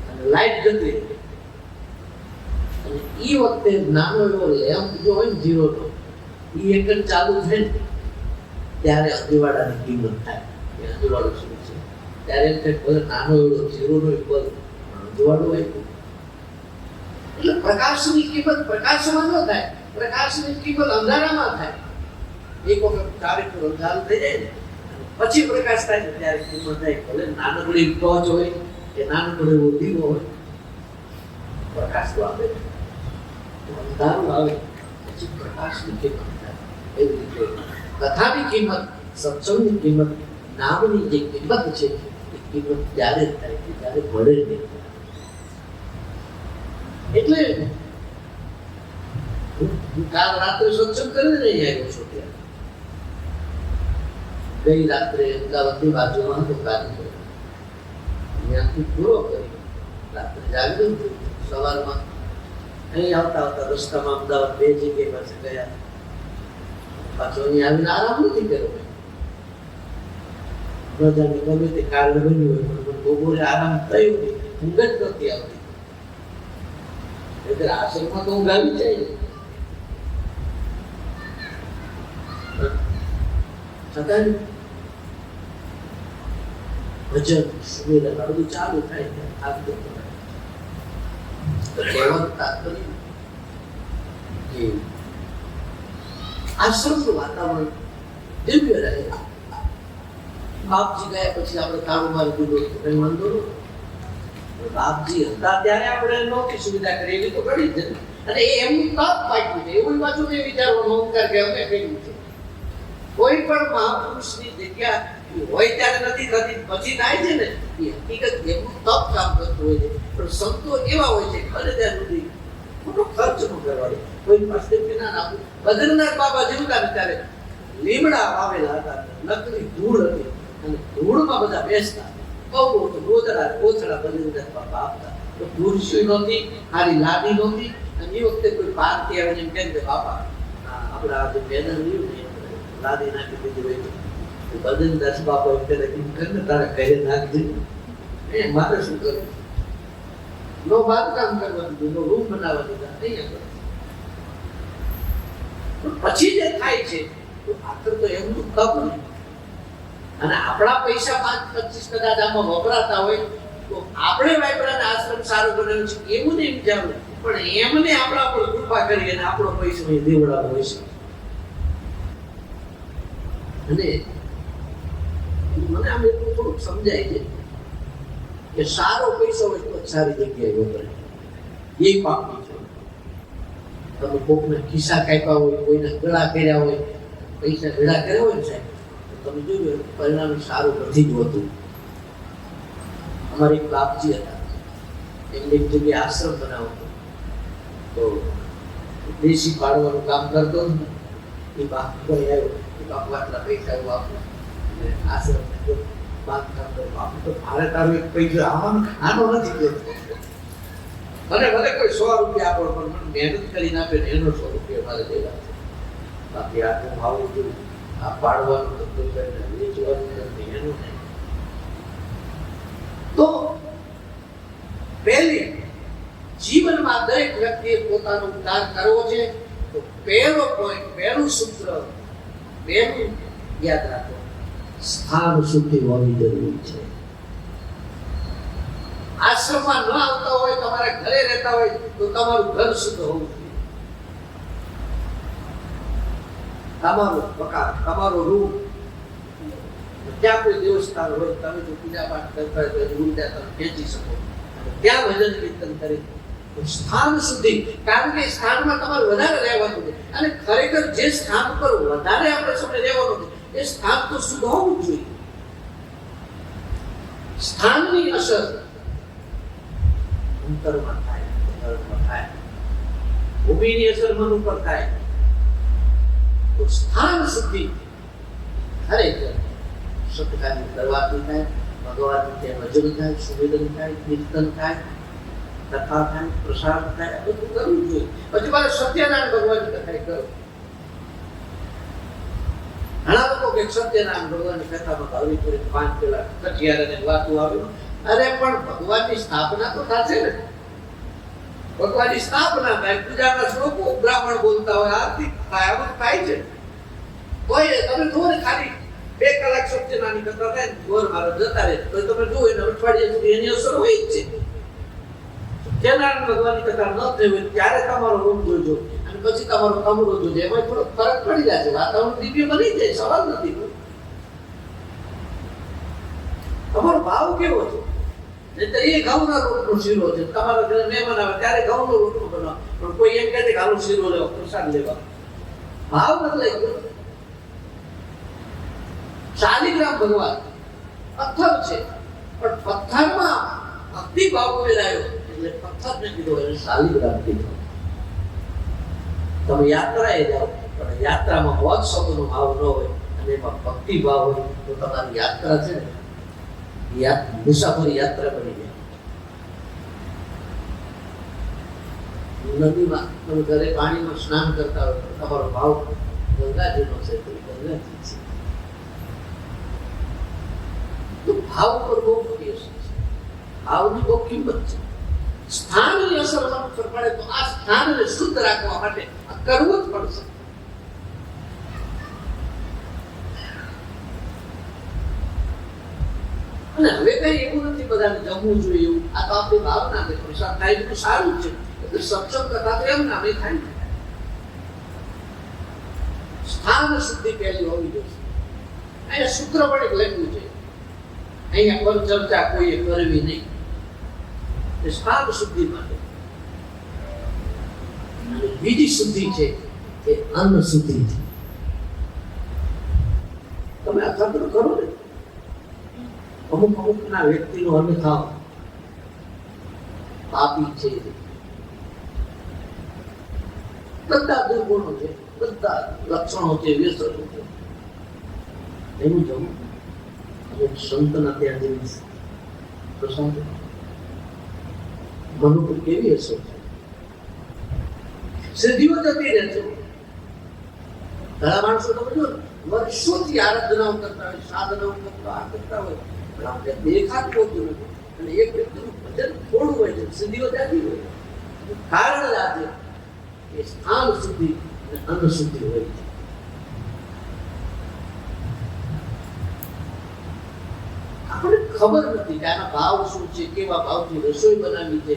અને લાઈટ જતી રહે, અને એ વખતે નાનો એવો લેમ્પ જો હોય ને જીરોનો, એ એક જ ચાલુ થાય ને ત્યારે અજવાળાની કિંમત થાય. અજવાળું શું છે ત્યારે એમ થાય ભલે નાનો એવો જીરોનો બલ્બ અજવાળું હોય. એટલે પ્રકાશની કિંમત પ્રકાશમાં ન થાય, પ્રકાશની કિંમત અંધારામાં થાય. એક વખત ચારેક અંધારું થઈ જાય ને પછી પ્રકાશ થાય ને ત્યારે કિંમત થાય. ભલે નાનકડી ટોર્ચ હોય કે નાનકડો એવો દીવો હોય, પ્રકાશ તો આવે, અંધારું આવે પછી પ્રકાશની કિંમત થાય. એવી રીતે કથાની કિંમત, સત્સંગની કિંમત, નામની જે કિંમત છે એ કિંમત ત્યારે જ થાય છે જ્યારે મળે નહીં. એટલે હું કાલ રાત્રે સત્સંગ કરીને નહીં આવ્યો છું. ત્યાં ગઈ રાત્રે અમદાવાદની બાજુમાં હતો કાર્યક્રમ, ત્યાંથી પૂરો કરી રાત્રે જાગ્યો. સવારમાં અહીં આવતા આવતા રસ્તામાં અમદાવાદ 2 જગ્યાએ પાસે ગયા. પાછો અહીં આવીને આરામ નથી કર્યો. પ્રજાને ગમે તે કારણ બન્યું હોય પણ બપોરે આરામ થયો નહીં, ઊંઘ જ નથી આવતી. એટલે આશ્રમમાં તો ઊંઘ આવી જાય. છતાં ભજન સુમેલન બધું ચાલુ થાય છે. કહેવાનું તાત્પર્ય કે આશ્રમનું વાતાવરણ દિવ્ય રહે. બાપજી ગયા પછી આપણે તાળું મારી દીધું તો કઈ વાંધો નહીં. બાપજી હતા ત્યારે આપણે નહોતી સુવિધા કરી એવી તો કરી જ. અને એમનું તપ પાક્યું છે. એવું પાછું મેં વિચારવાનું ઓમકાર કે અમે કર્યું છે. કોઈ પણ મહાપુરુષની જગ્યા હોય ત્યારે નથી થતી, પછી થાય છે ને, એ હકીકત એમનું તપ કામ કરતું હોય છે. પણ સંતો એવા હોય છે ખરે ત્યાં સુધી મોટો ખર્ચ ન કરવાનો. કોઈ પાસે ના આપવું. બદ્રીનાથ બાબા જીવતા ને ત્યારે લીમડા વાવેલા હતા, નકલી ધૂળ હતી અને ધૂળમાં બધા બેસતા. બહુ રોજડા કોથળા બદ્રીનાથ બાબા આપતા. તો ખુરશી નહોતી, ખાલી લાદી નહોતી. અને એ વખતે કોઈ પાર્ટી આવે એમ કેમ કે બાપા આપણા આ જે મેદાન રહ્યું ને લાદી નાખી દીધી હોય તો બદ્રીનાથ બાપા એમ કે તારે ઘરે નાખી દીધું. મારે શું કરવું? નો બાંધકામ કરવા દીધું, નો રૂમ બનાવવા દીધા, અહીંયા પછી જે થાય છે તો આખર તો એમનું તપ ને. અને આપણા પૈસા 5-25 કદાચ આમાં વપરાતા હોય તો આપણે વાપરાને આશ્રમ સારો બનાવ્યો છે એવું નહીં વિચારવું, પણ એમને આપણા પર કૃપા કરી અને આપણો પૈસો એ દેવડાવો હોય છે. અને મને આમ એટલું થોડુંક સમજાય છે કે સારો પૈસો હોય તો સારી જગ્યાએ વપરાય. એ પાકી છે. તમે કોકના ખિસ્સા કાપ્યા હોય, કોઈના ગળા કર્યા હોય, પૈસા ભેળા કર્યા હોય ને સાહેબ, તો તમે જોયું પરિણામ સારું નથી જ હોતું. અમારે એક બાપજી હતા, એમને એક જગ્યાએ આશ્રમ બનાવતો તો દેશી પાડવાનું કામ કરતો ને એ બાપ કોઈ આવ્યો, એ બાપુ આટલા પૈસા એવું આપું અને આશ્રમ બાંધકામ કરો. બાપુ તો મારે તારું એક પૈસો આનો નથી દેતો. મને ભલે કોઈ 100 રૂપિયા આપો પણ મને મહેનત કરીને આપે ને એનો 100 રૂપિયા મારે દેવા છે. બાકી આ હું આવું છું, આ પાડવાનું ધંધો કરીને વેચવાનું નથી એનું નહીં. તો પહેલી જીવનમાં દરેક વ્યક્તિએ પોતાનો ઉદ્ધાર કરવો છે. તો પહેલો પોઈન્ટ, પહેલું સૂત્ર, પહેલું યાદ રાખો, સ્થાન શુદ્ધિ હોવી જરૂરી છે. આશ્રમમાં ન આવતા હોય, તમારા ઘરે રહેતા હોય તો તમારું ઘર શુદ્ધ હોવું જોઈએ. તમારો મકાન, તમારો રૂમ, ત્યાં કોઈ દેવસ્થાન હોય, તમે જો પૂજા પાઠ કરતા હોય તો રૂમ ત્યાં તમે ખેંચી શકો, ત્યાં ભજન કીર્તન કરી. સ્થાન શુદ્ધિ, કારણ કે સ્થાનમાં તમારે વધારે રહેવાનું છે. અને ખરેખર જે સ્થાન પર વધારે આપણે સમય રહેવાનું છે એ સ્થાન તો શુદ્ધ હોવું જોઈએ. સ્થાનની અસર અંતરમાં થાય, અંતરમાં થાય. ભૂમિની અસર મન ઉપર થાય. તો સ્થાન શુદ્ધિ ખરેખર સત્કાર્ય કરવાથી થાય, ભગવાનનું ત્યાં ભજન થાય, સુવેદન થાય, કીર્તન થાય, કથા થાય, પ્રસાદ થાય, બધું કરવું જોઈએ. પછી મારે સત્યનારાયણ ભગવાનની કથા કરો. ઘણા લોકો કે સત્યનારાયણ ભગવાનની કથામાં આવી પૂરી 5 પેલા કઠિયાર વાતો આવ્યું. અરે પણ ભગવાનની સ્થાપના તો થશે ને. ભગવાનની સ્થાપના થાય, પૂજાના શ્લોકો બ્રાહ્મણ બોલતા હોય, આરતી થાય, આવું થાય છે. કોઈ તમે જુઓ ને ખાલી 2 કલાક સત્યનારાયણ કથા થાય ને ગોર મારો જતા રહે તો તમે જુઓ એને અઠવાડિયા સુધી એની અસર હોય જ છે. સત્યનારાયણ ભગવાનની કથા ન થઈ હોય ત્યારે તમારો રૂમ જોજો અને પછી તમારો કમરો જોજો, એમાં થોડો ફરક પડી જાય છે. વાતાવરણ દિવ્ય બની જાય, સવાલ નથી. તમારો ભાવ કેવો છે? નહીંતર એ ઘઉંના રોટલો શીરો છે. તમારા ઘરે મહેમાન આવે ત્યારે ઘઉંનો રોટલો બનાવો, પણ કોઈ એમ કહે છે કે હાલો શીરો લેવો, પ્રસાદ લેવા. ભાવ બદલાઈ ગયો. શાલિગ્રામ ભગવાન પથ્થર છે, પણ પથ્થરમાં ભક્તિ ભાવ ઉમેરાયો એટલે પથ્થરને કીધો એટલે શાલિગ્રામ કીધો. તમે યાત્રાએ જાઓ પણ યાત્રામાં મહોત્સવનો ભાવ ન હોય અને એમાં ભક્તિ ભાવ હોય તો તમારી યાત્રા છે ને મુસાફરી યાત્રા બની જાય. નદીમાં તમે ઘરે પાણીમાં સ્નાન કરતા હોય તો તમારો ભાવ ગંગાજીનો છે તો ગંગાજી છે. તો ભાવ પર બહુ મોટી અસર છે. ભાવની બહુ કિંમત છે. સ્થાનની અસર પર પડે તો આ સ્થાનને શુદ્ધ રાખવા માટે આ કરવું જ પડશે. અને હવે કઈ એવું નથી બધાને જમવું જોઈએ એવું. આ તો આપણી ભાવના છે. પ્રસાદ થાય તો સારું છે. એટલે સત્સંગ કરતા તો એમ ના થાય ને. સ્થાન શુદ્ધિ પહેલી હોવી જોઈએ. અહીંયા સૂત્ર પણ એક લખ્યું છે, અહીંયા પર ચર્ચા કોઈએ કરવી નહીં. સ્થાન શુદ્ધિ માટે. અને બીજી શુદ્ધિ છે એ અન્ન શુદ્ધિ છે. તમે આ ખબર કરો ને, અમુક ના વ્યક્તિનો અન્ન ખાવ પાપી છે. બધા દુર્ગુણો છે, બધા લક્ષણો છે, વ્યસનો છે. એનું જવું અને સંતના ત્યાં જેવી પ્રસાદ મન ઉપર કેવી અસર છે. સિદ્ધિઓ જતી રહે છે. ઘણા માણસો તમે જો વર્ષોથી આરાધનાઓ કરતા હોય, સાધનાઓ કરતા હોય, પણ આપણે દેખાતું હોતું નથી. અને એક વ્યક્તિનું ભજન થોડું હોય છે, સિદ્ધિઓ જતી હોય. કારણ જ આ છે કે સ્થાન શુદ્ધિ અને અન્ન શુદ્ધિ હોય છે. આપણને ખબર નથી કે આના ભાવ શું છે, કેવા ભાવથી રસોઈ બનાવી છે,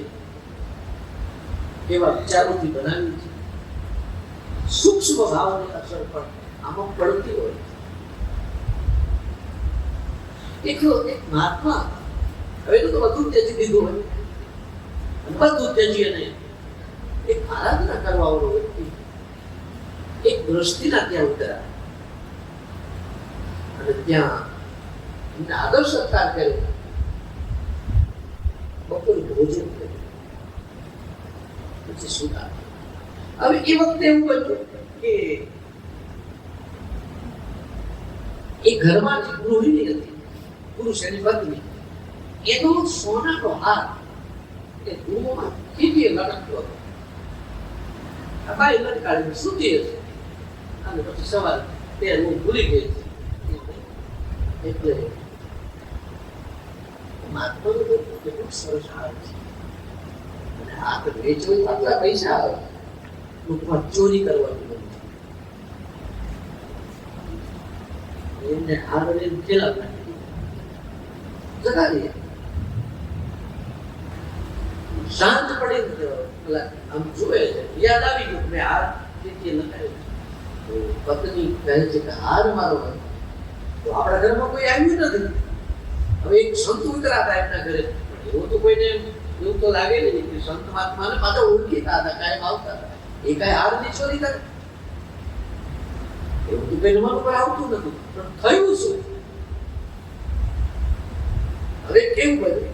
કેવા વિચારોથી બનાવી છે. સૂક્ષ્મ ભાવની અસર પણ આમાં પડતી હોય છે. એક મહાત્મા હવે તો બધું ત્યજી દીધું હોય, બધું ત્યજી અને એક આરાધના કરવા વાળો વ્યક્તિ એક દ્રષ્ટિના ત્યાં ઉતર્યા અને ત્યાં એમને આદર સત્કાર કર્યો. બપોરે ભોજન કર્યું, પછી સુતા. હવે એ વખતે એવું બન્યું કે એ ઘરમાં જે ગૃહિણી હતી, પુરુષ એની પત્ની, એનો સોનાનો હાર એ ગૃહમાં ખીચીએ લટકતો હતો. આ બાઈ લટકાડીને સૂતી હશે અને પછી સવારે તે હું ભૂલી ગઈ એટલે મહાત્માનું કેટલું સરસ હાર છે. અને આ વેચવું આટલા પૈસા આવે ટૂંકમાં ચોરી કરવાની બની. એમને હાર ખેલા નાખી જતા રહ્યા. શાંત પડી પેલા આમ જોયે છે, યાદ આવી ગયું મેં હાર કેટલી લગાવ્યું. પત્ની કહે છે કે હાર મારો હોય તો આપણા ઘરમાં કોઈ આવ્યું નથી. હવે એક સંત ઉતરાતા એમના ઘરે, એવું તો કોઈને એવું તો લાગે નહીં કે સંત મહાત્માને પાછા ઓળખીતા હતા, કાયમ આવતા હતા. એ કઈ હારની ચોરી કરે એવું તો કઈ મન ઉપર આવતું નથી. પણ થયું શું? હવે કેવું બધું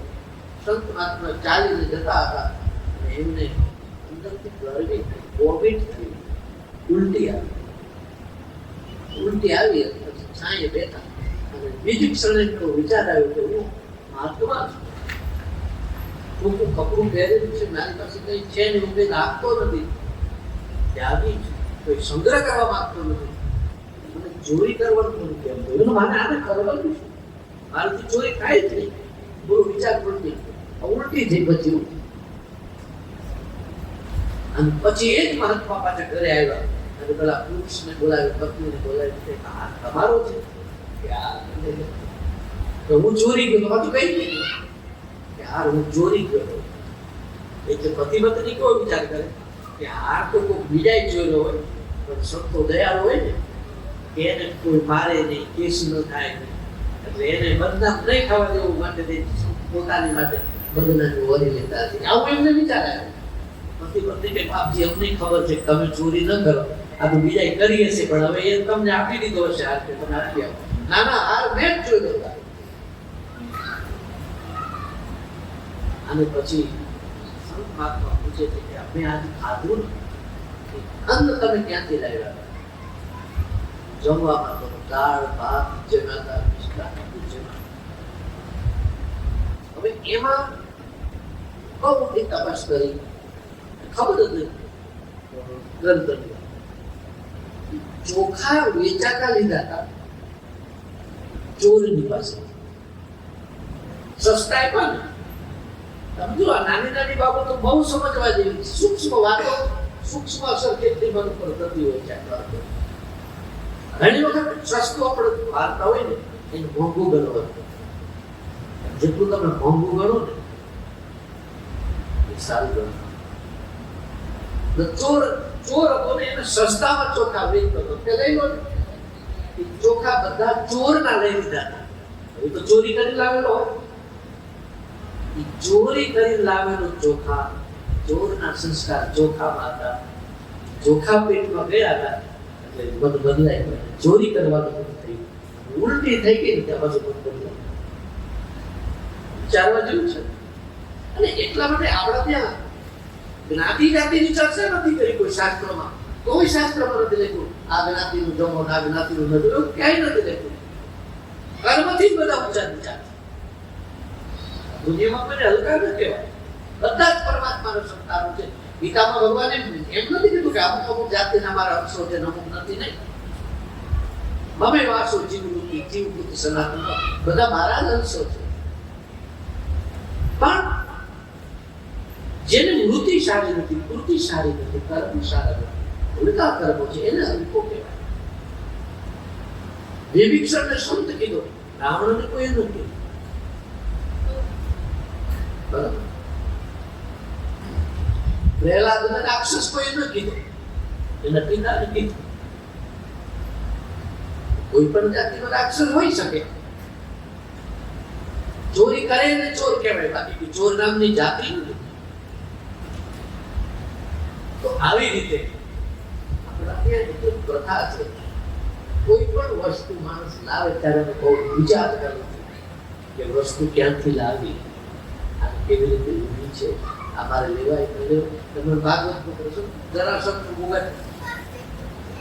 સંત મહાત્મા ચાલીને જતા હતા અને એમને અંદરથી ગરમી વોમિટ થઈ, ઉલટી આવી. ઉલટી આવી પછી છાંયે બેઠા અને બીજી ક્ષણે એનો વિચાર આવ્યો કે હું મહાત્મા છું, ટૂંકું કપડું પહેરેલું છે, મારી પાસે કઈ છે ને હું કઈ રાખતો નથી, ત્યાગી છું, કોઈ સંગ્રહ કરવા માંગતો નથી, મને ચોરી કરવાનું નથી કેમ થયું. મારે આને કરવાનું શું? મારાથી ચોરી થાય જ નહીં. બોલો વિચાર પડતી ઉલટી થઈ પછી અને પછી એ જ મહાત્મા પાછા ઘરે આવ્યા અને પેલા પુરુષને બોલાવ્યો, પત્નીને બોલાવી, આ તમારો છે કે હું ચોરી ગયો? તો કઈ નહીં કે હાર હું ચોરી ગયો. એટલે પતિ પત્ની કેવો વિચાર કરે કે હાર તો કોઈ બીજા ચોર્યો હોય, પણ સંતો દયાળુ હોય ને એને કોઈ મારે નહીં, કેસ ન થાય નહીં, એટલે એને બદનામ નહીં થવા દેવું માટે પોતાની માટે બધાને વરી લેતા હતી. આવું એમને વિચાર આવ્યો. પછી બધી કે બાપજી અમને ખબર છે કે તમે ચોરી ન કરો, આ તો બીજા કરી હશે, પણ હવે એ તમને આપી દીધો હશે, હાર કે તમે આપી આવો. ના ના, હાર મેં જ જોયો હતો. અને પછી સંત મહાત્મા પૂછે છે કે અમે આજે ખાધું ને, અન્ન તમે ક્યાંથી લાવ્યા? જમવામાં તો દાળ ભાત જમ્યા હતા, હવે એમાં બહુ મોટી તપાસ કરી, ખબર હતી ગ્રંથની ચોખા વેચાતા લીધા હતા ચોરની પાસે, સસ્તા પણ. સમજો, આ નાની નાની બાબતો બહુ સમજવા જેવી, સૂક્ષ્મ વાતો, સૂક્ષ્મ અસર કેટલી મન પર થતી હોય છે. ઘણી વખત સસ્તું આપણે વાર્તા હોય ને એને મોંઘું ગણવું, જેટલું તમે મોંઘું ગણો ને એ સારું ગણો. ચોર હતો ને એને સસ્તામાં ચોખા વેચતો હતો. પેલા એ ચોખા બધા ચોરના લઈ લીધા હતા. એ તો ચોરી કરી લાવેલો હોય, ચોરી કરી લાવેલો ચોખા, ચોરના સંસ્કાર ચોખામાં હતા. ચોખા પેટમાં ગયા હતા એટલે બધું બદલાય ગયું. ચોરી કરવાનું બધું થઈ ગયું, ઉલટી થઈ ગઈ ત્યાં બધું બદલાય. વિચારવા જેવું છે. અને એટલા માટે આપણા ત્યાં જ્ઞાતિ જાતિની ચર્ચા નથી કરી કોઈ શાસ્ત્રમાં. કોઈ શાસ્ત્રમાં નથી લખ્યું આ જ્ઞાતિનું જમો, આ જ્ઞાતિનું નથી, એવું ક્યાંય નથી લખ્યું. કર્મથી જ બધા ઊંચા નીચા. દુનિયામાં કોઈને હલકા ન કહેવાય, બધા જ પરમાત્માનો સંતાનો છે. ગીતામાં ભગવાન એમ નથી કીધું કે અમુક અમુક જાતિના મારા અંશો છે, અમુક નથી. નહીં, મમે વાસો જીવવૃત્તિ, જીવવૃત્તિ સનાતન, બધા મારા જ અંશો છે. પણ જેને વૃત્તિ સારી નથી, કૃતિ સારી નથી, કર્મ સારા નથી, ઉલટા કર્મો છે, એને અલ્પો કહેવાય. વિભીક્ષણને સંત કીધો, રાવણને કોઈ ન કીધું. બરાબર. પ્રહલાદને રાક્ષસ કોઈ ન કીધું, એના પિતાને કીધું. કોઈ પણ જાતિનો રાક્ષસ હોઈ શકે. ચોરી કરે ને ચોર કહેવાય, બાકી ચોર નામની જાતિ નથી. તો આવી રીતે આપણા ત્યાં એક પ્રથા છે, કોઈ પણ વસ્તુ માણસ લાવે ત્યારે બહુ વિચાર કરવો કે વસ્તુ ક્યાંથી લાવી, આ કેવી રીતે લીધી છે, આ મારે લેવાય ન લેવું. તમે ભાગવત પ્રસંગ જરાસંઘ મુગટ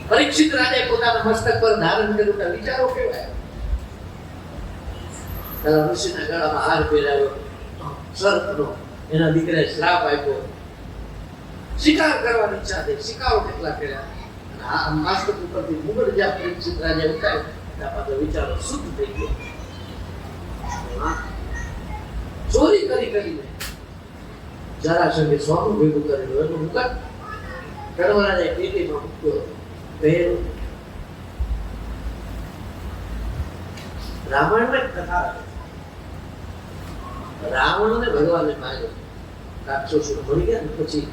પરીક્ષિત રાજાએ પોતાના મસ્તક પર ધારણ કર્યું, વિચારો કેવાય. તારા ઋષિના ગળામાં હાર પહેરાવ્યો, સર્પનો, એના દીકરાએ શ્રાપ આપ્યો, શિકાર કરવાની ઈચ્છા થઈ, શિકારો કેટલા કર્યા. આ મસ્તક ઉપરથી મુગટ જ્યાં પરીક્ષિત રાજાએ ઉતાર્યો ત્યાં પાછો વિચારો શુદ્ધ થઈ ગયો. ચોરી કરી કરીને જરાસંઘે સોનું ભેગું કરેલું એનું મુગટ ધર્મરાજાએ પેટીમાં મૂક્યો, પહેર્યો. રામાયણમાં એક કથા હતી. રાવણને ભગવાને માર્યો, રાક્ષસો મળી ગયા ને પછી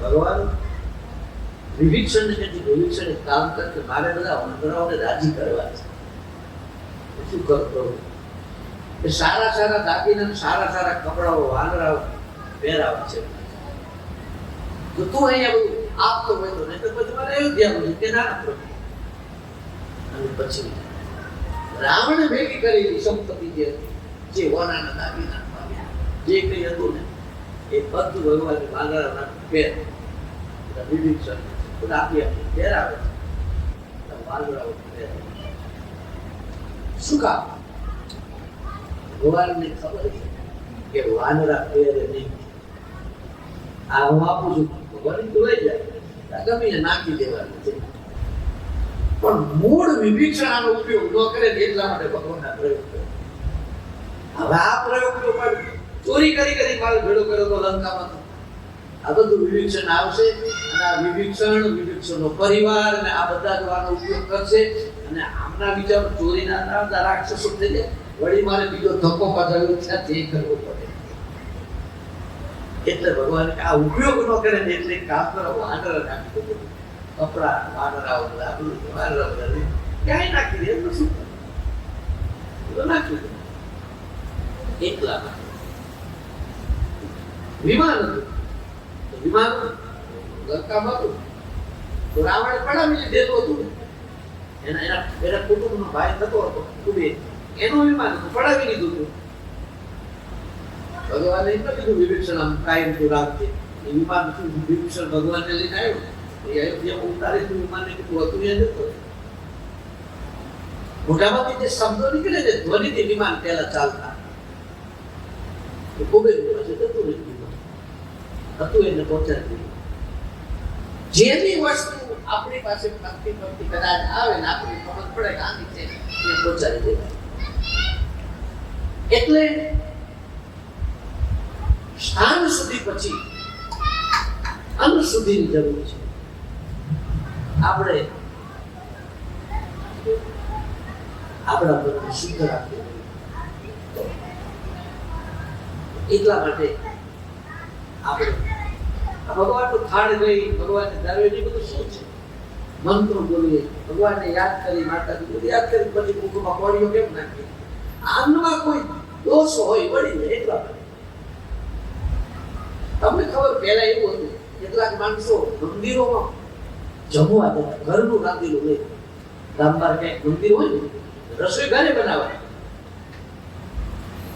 ભગવાન વિભીક્ષણને કીધું, વિભીક્ષણ એક કામ કર કે મારે બધા વાંદરાઓને રાજી કરવા છે. શું કરતો એ સારા સારા દાગીના, સારા સારા કપડાઓ વાંદરાઓ પહેરાવે છે. તો તું અહીંયા બધું આપતો હોય તો, નહીં તો પછી મારે અયોધ્યા બધું કે નાના પ્રભુ. અને પછી રાવણે ભેગી કરેલી સંપત્તિ જે હતી, જે વનાના દાગીના જે કઈ હતું ને એ બધું ભગવાન વાંદરાના પહેર વિભીક્ષણ બધા આપી પહેરાવે છે. વાંદરાઓ પહેરાવે શું કામ? ભગવાનને ખબર છે કે વાનરા પહેરે નહીં. આ હું આપું છું, ભગવાન તો લઈ જાય, ગમે નાખી દેવાનું છે. પણ મૂળ વિભીક્ષણ આનો ઉપયોગ ન કરે એટલા માટે ભગવાનના પ્રયોગ કરે. હવે આ પ્રયોગ તો પણ ચોરી કરી માલ ભેળો કર્યો તો લંકામાં. આ બધું વિભીક્ષણ આવશે અને આ વિભીક્ષણનો પરિવાર અને આ બધા જ આનો ઉપયોગ કરશે અને આમના વિચાર ચોરીના રાક્ષસો થઈ જાય. વળી મારે બીજો ધક્કો પાછળ ત્યાંથી કરવો પડે. એટલે ભગવાન આ ઉપયોગ ન કરે ને એટલે કામ કરો, વાનરા નાખી દો, કપડા વાનરાઓ વાનરાઓ ક્યાંય નાખી દે, એમનું શું કરે? નાખી દો એટલા માટે વિમાન હતું. તો વિમાન લંકામાં હતું તો રાવણે પડાવી લીધેલું હતું ને. એના કુટુંબનો ભાઈ થતો હતો કુબેર, એનું વિમાન હતું, પડાવી લીધું હતું. ભગવાને એમ કીધું વિભીષણ આમ કાયમ તું રાખજે. એ વિમાન શું વિભીષણ ભગવાનને લઈને આવ્યો, એ અયોધ્યામાં ઉતારી તું વિમાનને કીધું હતું એ જતો. મોઢામાંથી જે શબ્દો નીકળે ને ધ્વનિથી વિમાન પહેલા ચાલતા, તો કુબેર પાસે જતું રહ્યું વિમાન હતું એને પહોંચાડી. જેની વસ્તુ આપણી પાસે ફરતી ફરતી કદાચ આવે ને આપણને ખબર પડે કે આની છે એ પહોંચાડી દેવાય. એટલે સ્થાન સુધી પછી અન્ન સુધીની જરૂર છે. આપણે આપણા બધું શુદ્ધ રાખવું એટલા માટે આપણે ભગવાનનું થાળ ગઈ, ભગવાનને દાવેલી બધું શું છે? મંત્રો બોલીએ, ભગવાનને યાદ કરી, માતાજી બધું યાદ કરી, પછી મુખમાં કોળીઓ કેમ નાખીએ? અન્નમાં કોઈ દોષ હોય વળી જાય એટલા માટે. તમને ખબર પહેલા એવું હતું, કેટલાક માણસો મંદિરોમાં જમવા જતા, ઘરનું રાંધેલું લઈ, ગામમાં ક્યાંક મંદિર હોય ને, રસોઈ ઘરે બનાવે,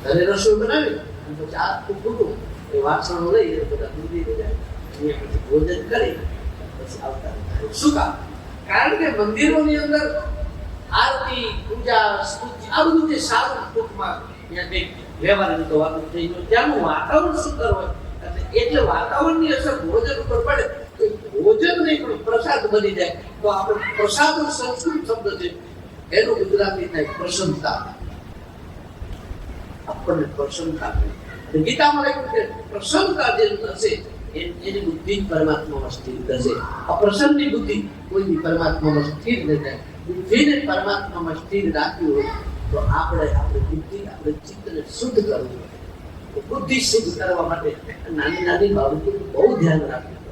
ઘરે રસોઈ બનાવી અને પછી આખું કુટુંબ એ વાસણો લઈ અને બધા મંદિરે જાય, અહીંયા પછી ભોજન કરી પછી આવતા. શું કામ? કારણ કે મંદિરોની અંદર આરતી, પૂજા, સ્તુતિ આ બધું જે સારું ટૂંકમાં ત્યાં કંઈક વ્યવહારની તો વાતો થઈ ગયો, ત્યાંનું વાતાવરણ સુંદર હોય એટલે વાતાવરણની અસર ભોજન ઉપર પડે તો ભોજન નહીં પણ પ્રસાદ બની જાય. તો આપણે પ્રસાદ સંસ્કૃત શબ્દ છે, એનું ગુજરાતી થાય પ્રસન્નતા. આપણને પ્રસન્નતા ગીતામાં લખ્યું કે પ્રસન્નતા જે હશે એની બુદ્ધિ પરમાત્મામાં સ્થિર થશે. અપ્રસન્નની બુદ્ધિ કોઈ પરમાત્મામાં સ્થિર ન થાય. બુદ્ધિને પરમાત્મામાં સ્થિર રાખવી હોય તો આપણે આપણી બુદ્ધિ, આપણે ચિત્તને શુદ્ધ કરવું જોઈએ. બુદ્ધિ શુદ્ધ કરવા માટે નાની નાની બાબતોનું બહુ ધ્યાન રાખવું પડે.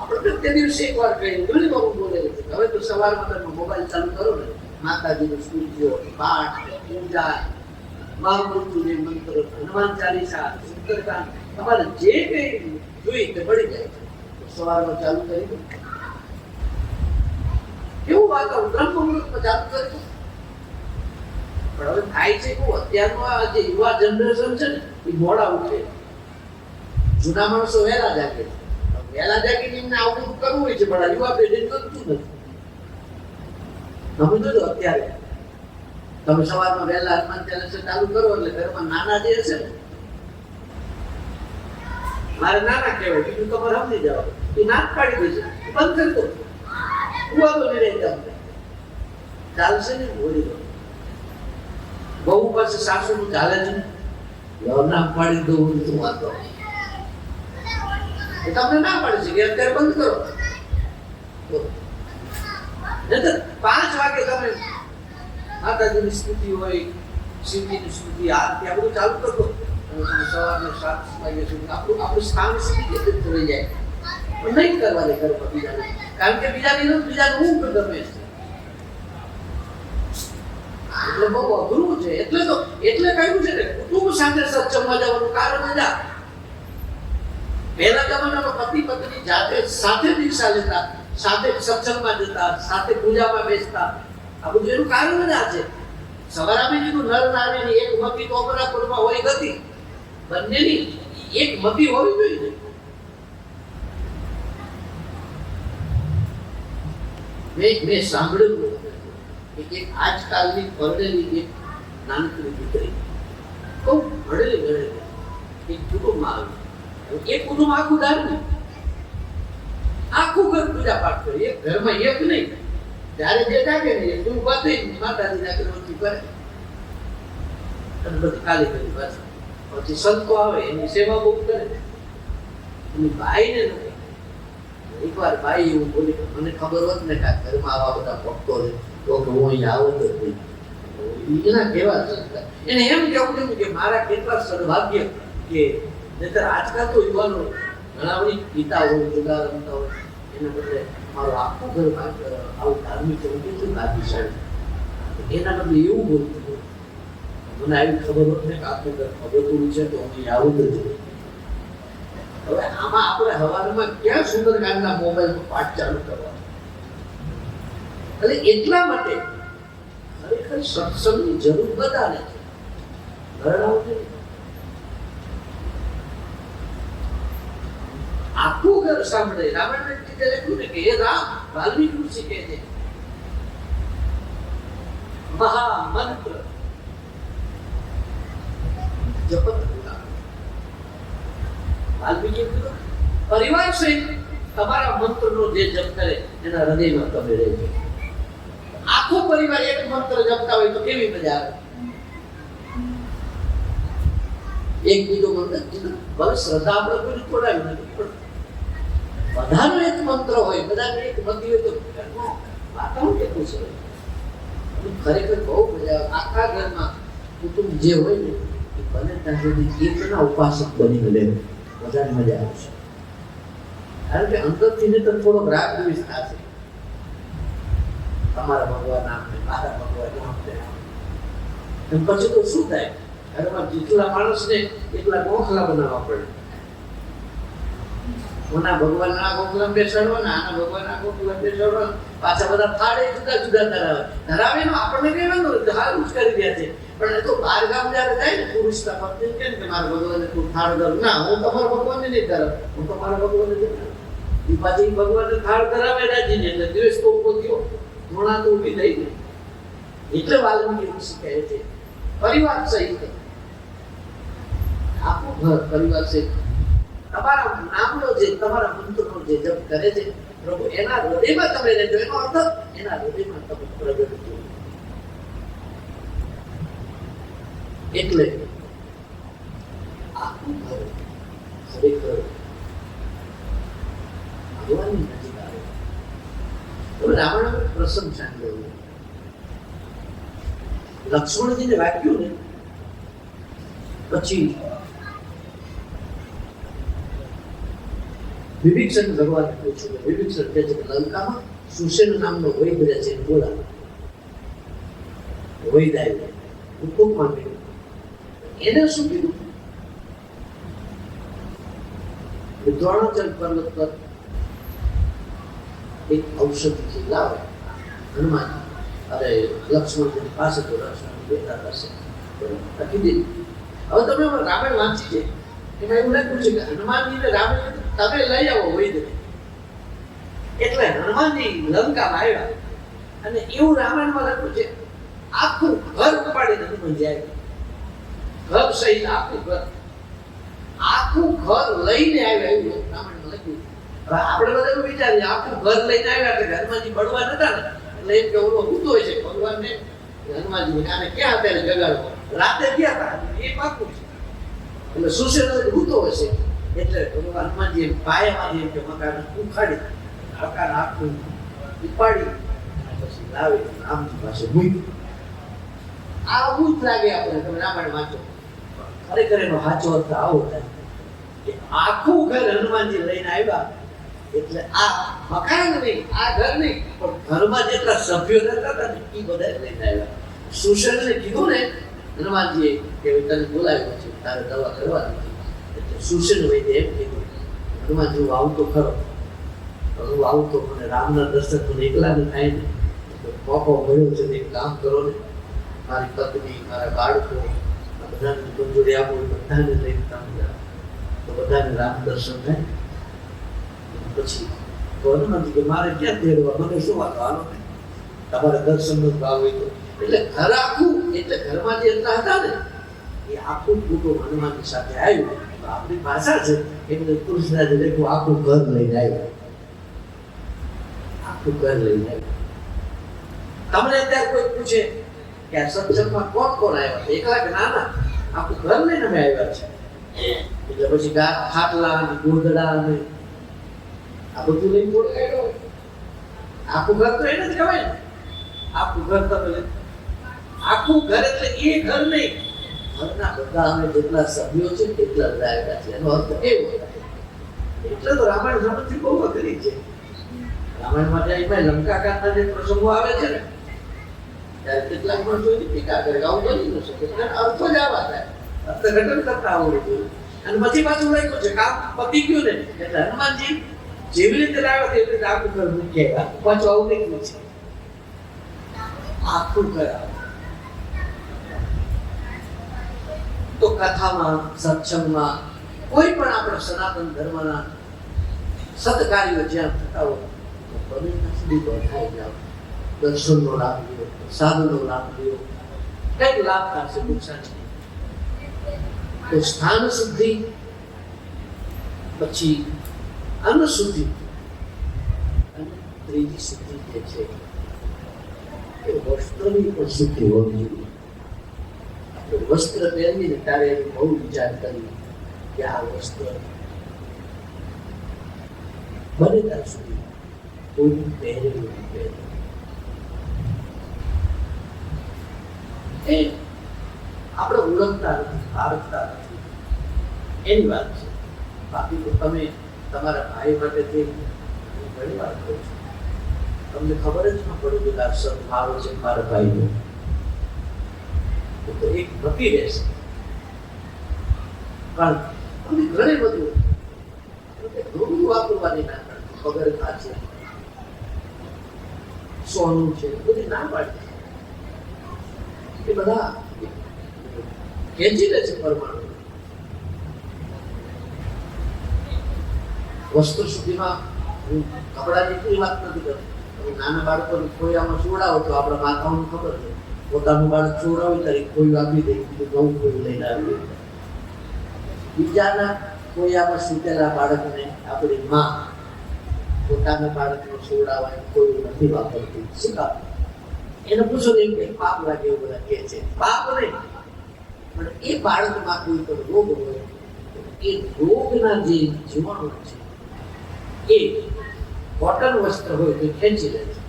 આપણે તે દિવસે એક વાર કહ્યું, ઘણી વાર હું બોલેલું છું, હવે તો સવારમાં તમે મોબાઈલ ચાલુ કરો ને, માતાજીનું સ્તુતિઓ, પાઠ, પૂજા, મહામૃત્યુંજય મંત્ર, હનુમાન ચાલીસા, સુંદરકાંડ, તમારે જે કંઈ જોઈ તે મળી જાય છે. સવારમાં ચાલુ કરી દો. કેવું વાતાવરણ બ્રહ્મ મુહૂર્તમાં ચાલુ કરી દો. પણ હવે થાય છે કે અત્યારનું આ જે યુવા જનરેશન છે ને એ મોડા ઉઠે. જૂના માણસો વહેલા જાગે છે. વહેલા જાગીને એમને આવું બધું કરવું હોય છે, પણ યુવા પેઢી કરતું નથી. તમે જોજો અત્યારે તમે સવારમાં વહેલા હનુમાન ચાલીસા ચાલુ કરો એટલે ઘરમાં નાના જે હશે ને, મારે નાના કહેવાય, બીજું તમારે સમજી જાવ, એ નાક પાડી દેશે, બંધ કરી દો, કુવાતો નહીં રહેતા અમને ચાલશે ને. બોલી દો બહુ પાસે સાસુનું ચાલે છે ને, નાક પાડી દઉં તું વાંધો એ તમને ના પાડે છે કે અત્યારે બંધ કરો. 5 વાગે તમે માતાજીની સ્તુતિ હોય, શિવજીની સ્તુતિ, આરતી આ બધું ચાલુ કરતો અને સવારને 7 વાગ્યા સુધી આપણું સ્થાન સુધી કેટલું થઈ જાય. પણ નહીં કરવા દે ઘરમાં બીજાને, કારણ કે બીજાનું ઊંઘ ગમે છે. એટલે બહુ અઘરું છે. એટલે કહ્યું છે ને કુટુંબ સાથે સત્સંગમાં જવાનું કારણ જ આ. પહેલા જમાનામાં પતિ પત્ની જાતે સાથે દીક્ષા લેતા, સાથે સત્સંગમાં જતા, સાથે પૂજામાં બેસતા. આ બધું એનું કારણ જ આ છે. સવારામાં કીધું નર નારીની એક મતી તો અમરાપુરમાં હોય ગતિ, બંનેની એક મતી હોવી જોઈએ. મેં સાંભળ્યું એક આજકાલની પરણેલી એક નાનકડી દીકરી બહુ ભણેલી એક કુટુંબમાં આવી. એક કુટુંબ આખું ધાર્મિક, આખું ઘર પૂજા પાઠ કરે, એક ઘરમાં એક નહીં. ત્યારે જે જાગે ને એ ઉભા થઈ માતાજી નાખી કરે અને બધી ખાલી કરી પાછું. પછી સંતો આવે એની સેવા બહુ કરે. એની ભાઈને નથી. એકવાર ભાઈ એવું બોલી, મને ખબર હોત ને કે ઘરમાં આવા બધા ભક્તો છે તો હું અહીં આવત જ નહીં. એના કેવા સંસ્કાર. એને એમ કહેવું હતું કે મારા કેટલા સદભાગ્ય કે નહીતર આજકાલ તો યુવાનો ઘણા બધી ગીતા હોય, જુદા રમતા હોય, એના બદલે મારું આખું ઘર આવું ધાર્મિક કેટલું ભાગ્યશાળી. એના બદલે એવું બોલતું મને આવી ખબર હોત ને કે આપણે ખબર છે તો હું આવું જ નથી. હવે આમાં આપણે હવારમાં ક્યાં સુંદરકાંડના મોબાઈલમાં પાઠ ચાલુ કરવા? એટલે એટલા માટે ખરેખર સત્સંગની જરૂર બધાને છે. ઘરડાઓને આખું ઘર સાંભળે. રામાયણ રીતે લખ્યું ને કે હે રામ, વાલ્મીકી ઋષિ કહે છે મહામંત્ર જપત બોલા. વાલ્મીકી કીધું પરિવાર સહિત તમારા મંત્રનો જે જપ કરે એના હૃદયમાં તમે રહેજો. આખો પરિવાર એક મંત્ર જપતા હોય તો કેવી મજા આવે. એક બીજો મંત્ર કીધું ભલે શ્રદ્ધા આપણે કોઈ તોડાવી નથી, પણ બધાનો એક મંત્ર હોય, બધાને એક મંત્ર હોય તો વાતાવરણ કેટલું સરસ. ખરેખર બહુ મજા આવે. આખા ઘરમાં કુટુંબ જે હોય ને એ બને ત્યાં સુધી એકના ઉપાસક બનીને રહે, બધાને મજા આવશે. કારણ કે અંદરથી ને તો થોડોક રાગ દ્વેષ થશે. તમારા ભગવાન આમ ને મારા ભગવાન આમ ને પછી તો શું થાય? ઘરમાં જેટલા માણસને એટલા ગોખલા બનાવવા પડે. કોના ભગવાન ના ગોખલા બેસાડવાના, આના ભગવાન ના ગોખલા બેસાડવાના, પાછા બધા થાળે જુદા જુદા ધરાવે નો આપણને કહેવાનું હાલ ઉચકારી દે છે. પણ એ તો બહાર ગામ જયારે જાય ને પુરુષતા પત્ની કેમ કે મારા ભગવાનને તું થાળ ધર. ના, હું તમારા ભગવાનને નહીં ધરાવ, હું તમારા ભગવાનને ધરાવ. એ પાછી ભગવાનને થાળ ધરાવે રાજીને એટલે દ્વેષ તો ઉભો થયો, ઘૃણા તો ઊભી થઈ ગઈ. એટલે વાલ્મીકી ઋષિ કહે છે પરિવાર સહિત આખું ઘર પરિવાર સહિત તમારા નામનો જે તમારા મંત્રનો જે જપ કરે છે પ્રભુ એના હૃદયમાં તમે રહેજો. એનો અર્થ એના હૃદયમાં તમે પ્રગટ થો. એટલે આખું ઘર ખરેખર ભગવાનની નજીક આવે. તમે રાવણ પ્રસંગ સાંભળ્યો, લક્ષ્મણજીને વાક્યું ને પછી વિભીષણ ભગવાન પૂછ્યું. વિભીષણ કહે છે કે લંકામાં સુસેન નામનો વૈદ રહે છે, બોલા વૈદ આવ્યો, હુકુમ માંગ્યો. એને શું કીધું? દ્રોણાચલ પર્વત પર એક ઔષધિ લાવે હનુમાન અરે લક્ષ્મણ પાસે તો લક્ષ્મણ બેઠા થશે લખી દીધું. હવે તમે રામાયણ વાંચી છે એમાં એવું લખ્યું છે કે હનુમાનજીને રામાયણ તમે લઈ આવો વૈદને. એટલે હનુમાનજી લંકામાં આવ્યા અને એવું રામાયણમાં લખ્યું છે આખું ઘર ઉપાડીને હનુમાનજી આવ્યા. ઘર સહિત આખું ઘર લઈને આવ્યા એવું રામાયણમાં લખ્યું. હવે આપણે બધા એવું વિચારીએ આખું ઘર લઈને આવ્યા એટલે હનુમાનજી બળવા નતા ને એટલે એમ કે ઓલો ભૂતો હોય છે ભગવાનને હનુમાનજી આને ક્યાં અત્યારે જગાડવો, રાતે ગયા હતા એ પાકું છે. એટલે સુશેન ભૂતો હશે એટલે હનુમાનજી પાયામાંથી એમ કે મકાન ઉખાડી મકાન આખું ઉપાડી પછી લાવી રામજી પાસે મૂક્યું. આવું જ લાગે આપણે તમે રામાયણ વાંચો. ખરેખર એનો સાચો અર્થ આવો થાય કે આખું ઘર હનુમાનજી લઈને આવ્યા. એટલે આ મકાન નહીં, આ ઘર નહીં, પણ ઘરમાં જેટલા સભ્યો રહેતા હતા ને એ બધા લઈને આવ્યા. સુશેનને કીધું ને હનુમાનજીએ કે તને બોલાવ્યો છે તારે દવા કરવાની. એટલે સુશેન વૈદ્ય એમ કીધું હનુમાનજી હું આવું તો ખરો, હું આવું તો મને રામના દર્શન મને એકલા ને થાય ને મોકો મળ્યો છે. એક કામ કરો ને, મારી પત્ની મારા બાળકો બધાને મંજૂરી આપો, બધાને લઈને કામ જાઓ તો બધાને રામ દર્શન થાય. પછી હનુમાનજી કે મારે ક્યાં તેડવા, મને શું વાંધો, આનો તમારે દર્શનનો ભાવ હોય તો. એટલે ઘર આખું એટલે ઘરમાં જે એટલા હતા ને એ આખું કુટુંબ હનુમાનની સાથે આવ્યું. આપણી ભાષા છે એટલે તુલસીદાસે લખ્યું આખું ઘર લઈને આવ્યું. આખું ઘર લઈને આવ્યું. તમને અત્યારે કોઈ પૂછે કે આ સત્સંગમાં કોણ કોણ આવ્યા છે, એકલા કે ના આખું ઘર લઈને અમે આવ્યા છે. એટલે પછી ખાટલા અને ગોદડા અને આ બધું લઈને બોલાવ્યો. આખું ઘર તો એને જ કહેવાય ને. આખું ઘર તમે આખું ઘર એટલે એ ઘર નહીં, ઘરના બધા અમે જેટલા સભ્યો છે એટલા જ આવ્યા છે. એનો અર્થ એવો થાય. એટલે તો રામાયણ સમજથી બહુ અઘરી છે. રામાયણ માટે એમાં લંકાકાંડના જે પ્રસંગો આવે છે ને ત્યારે કેટલાક માણસોની ટીકા કરે આવું બની ન શકે અર્થો જ આવા થાય અર્થઘટન કરતા આવડવું જોઈએ અને પછી પાછું લખ્યું છે કામ પતી ગયું ને એટલે હનુમાનજી જેવી રીતે લાવ્યા તેવી રીતે આખું ઘર મૂક્યા પાછું આવું લખ્યું છે આખું ઘર તો કથામાં સત્સંગમાં કોઈ પણ આપણા સનાતન ધર્મના સત્કાર્યો જ્યાં થતા હોય તો બને સુધી થાય જાઓ દર્શનનો લાભ લ્યો સાધુનો લાભ લ્યો કંઈક લાભ થશે નુકસાન નહીં તો સ્થાન શુદ્ધિ પછી અન્ન શુદ્ધિ અને ત્રીજી શુદ્ધિ જે છે એ વસ્ત્રની પણ શુદ્ધિ હોવી જોઈએ વસ્ત્ર પહેરીને ત્યારે બહુ વિચાર કરી કે આ વસ્ત્ર બને ત્યાં સુધી કોઈ પહેરેલું પહેરે એ આપણે ઓળખતા નથી પારખતા નથી એની વાત છે બાકી તો તમે તમારા ભાઈ માટે ઘણી વાત કરો છો તમને ખબર જ ન પડે કે આ મારો છે મારા ભાઈનો તો એક નક્કી રહેશે કારણ અમે ઘણી બધું ઘણું વાપરવાની ના પાડતી પગાર ખા છે સોનું છે બધી ના પાડતી એ બધા ખેંચી લે છે પરમાણુ વસ્તુ સુધીમાં હું કપડાની કોઈ વાત નથી કરતો નાના બાળકોને ખોયામાં સુવડાવો તો આપણા માતાઓને ખબર છે પોતાનું બાળક સુવડાવે ત્યારે કોઈ આપી દે નવું કોઈ લઈને આવી બીજાના ખોયામાં સૂતેલા બાળકને આપણી માં પોતાના બાળકને સુવડાવવા કોઈ નથી વાપરતી શું કામ એને પૂછો ને કે પાપ લાગે એવું બધા કહે છે પાપ નહીં પણ એ બાળકમાં કોઈ પણ રોગ હોય એ રોગના જે જીવાણુ છે એ કોટન વસ્ત્ર હોય તો ખેંચી લે છે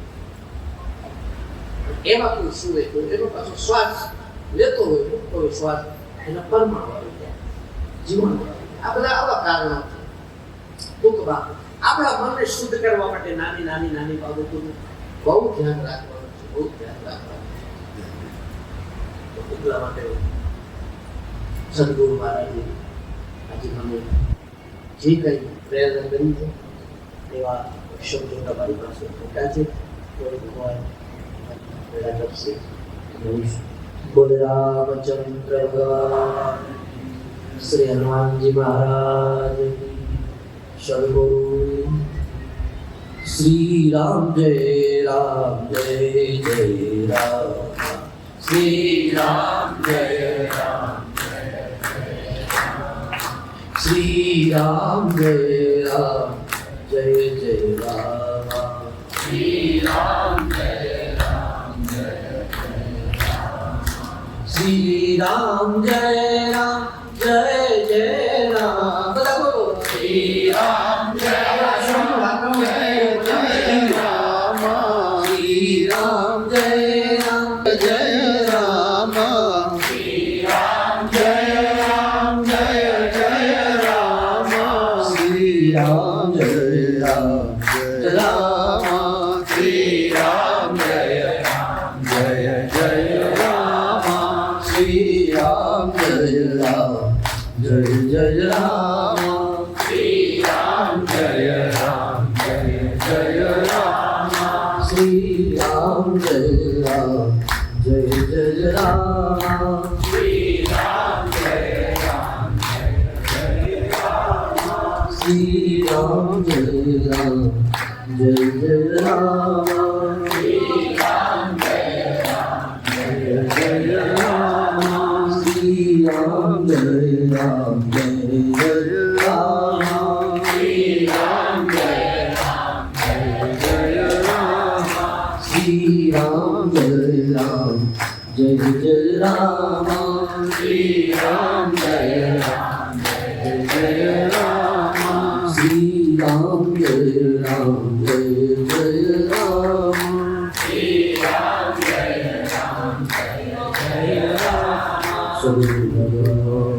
એમાં કોઈ શું હોય તો એનો પાછો શ્વાસ લેતો હોય મૂકતો હોય શ્વાસ એના પરમાણુ આવી જાય જીવાણુ આ બધા આવા કારણો છે ટૂંકમાં આપણા મનને શુદ્ધ કરવા માટે નાની નાની નાની બાબતોનું બહુ ધ્યાન રાખવાનું છે બહુ ધ્યાન રાખવાનું છે એટલા માટે સદગુરુ મહારાજે આજે મને જે કંઈ પ્રેરણા કરી છે એવા શબ્દો તમારી પાસે ખોટા છે તો ભગવાન પેલા કરશે બોલે રામચંદ્ર ભગવાન શ્રી હનુમાનજી મહારાજ સદગુરુ શ્રી રામ જય રામ જય જય રામ શ્રી રામ જય રામ શ્રી રામ જય રામ જય જય રામ શ્રી રામ જય રામ જય શ્રી રામ જય રામ જય જય રામ બધા બોલો શ્રી રામ જય રામ જય જય રામ શ્રી રામ જય રામ જય રામ શ્રી રામ જય રામ જય જય રામ શ્રી રામ જય રામ જય રામ શ્રી રામ જય રામ જય જય રામ શ્રી રામ જય રામ જય જય રામ શ્રી રામ જય રામ જય જય રામ શ્રી રામ જય રામ જય જય રામ શ્રી રામ જય રામ જય જય રામ શ્રી રામ જય રામ જય જય રામ શ્રી રામ જય રામ જય જય રામ શ્રી રામ જય રામ જય જય રામ શ્રી રામ જય રામ જય જય રામ શ્રી રામ જય રામ જય જય રામ શ્રી રામ જય રામ જય જય રામ શ્રી રામ જય રામ જય જય રામ શ્રી રામ જય રામ જય જય રામ સદગુરુ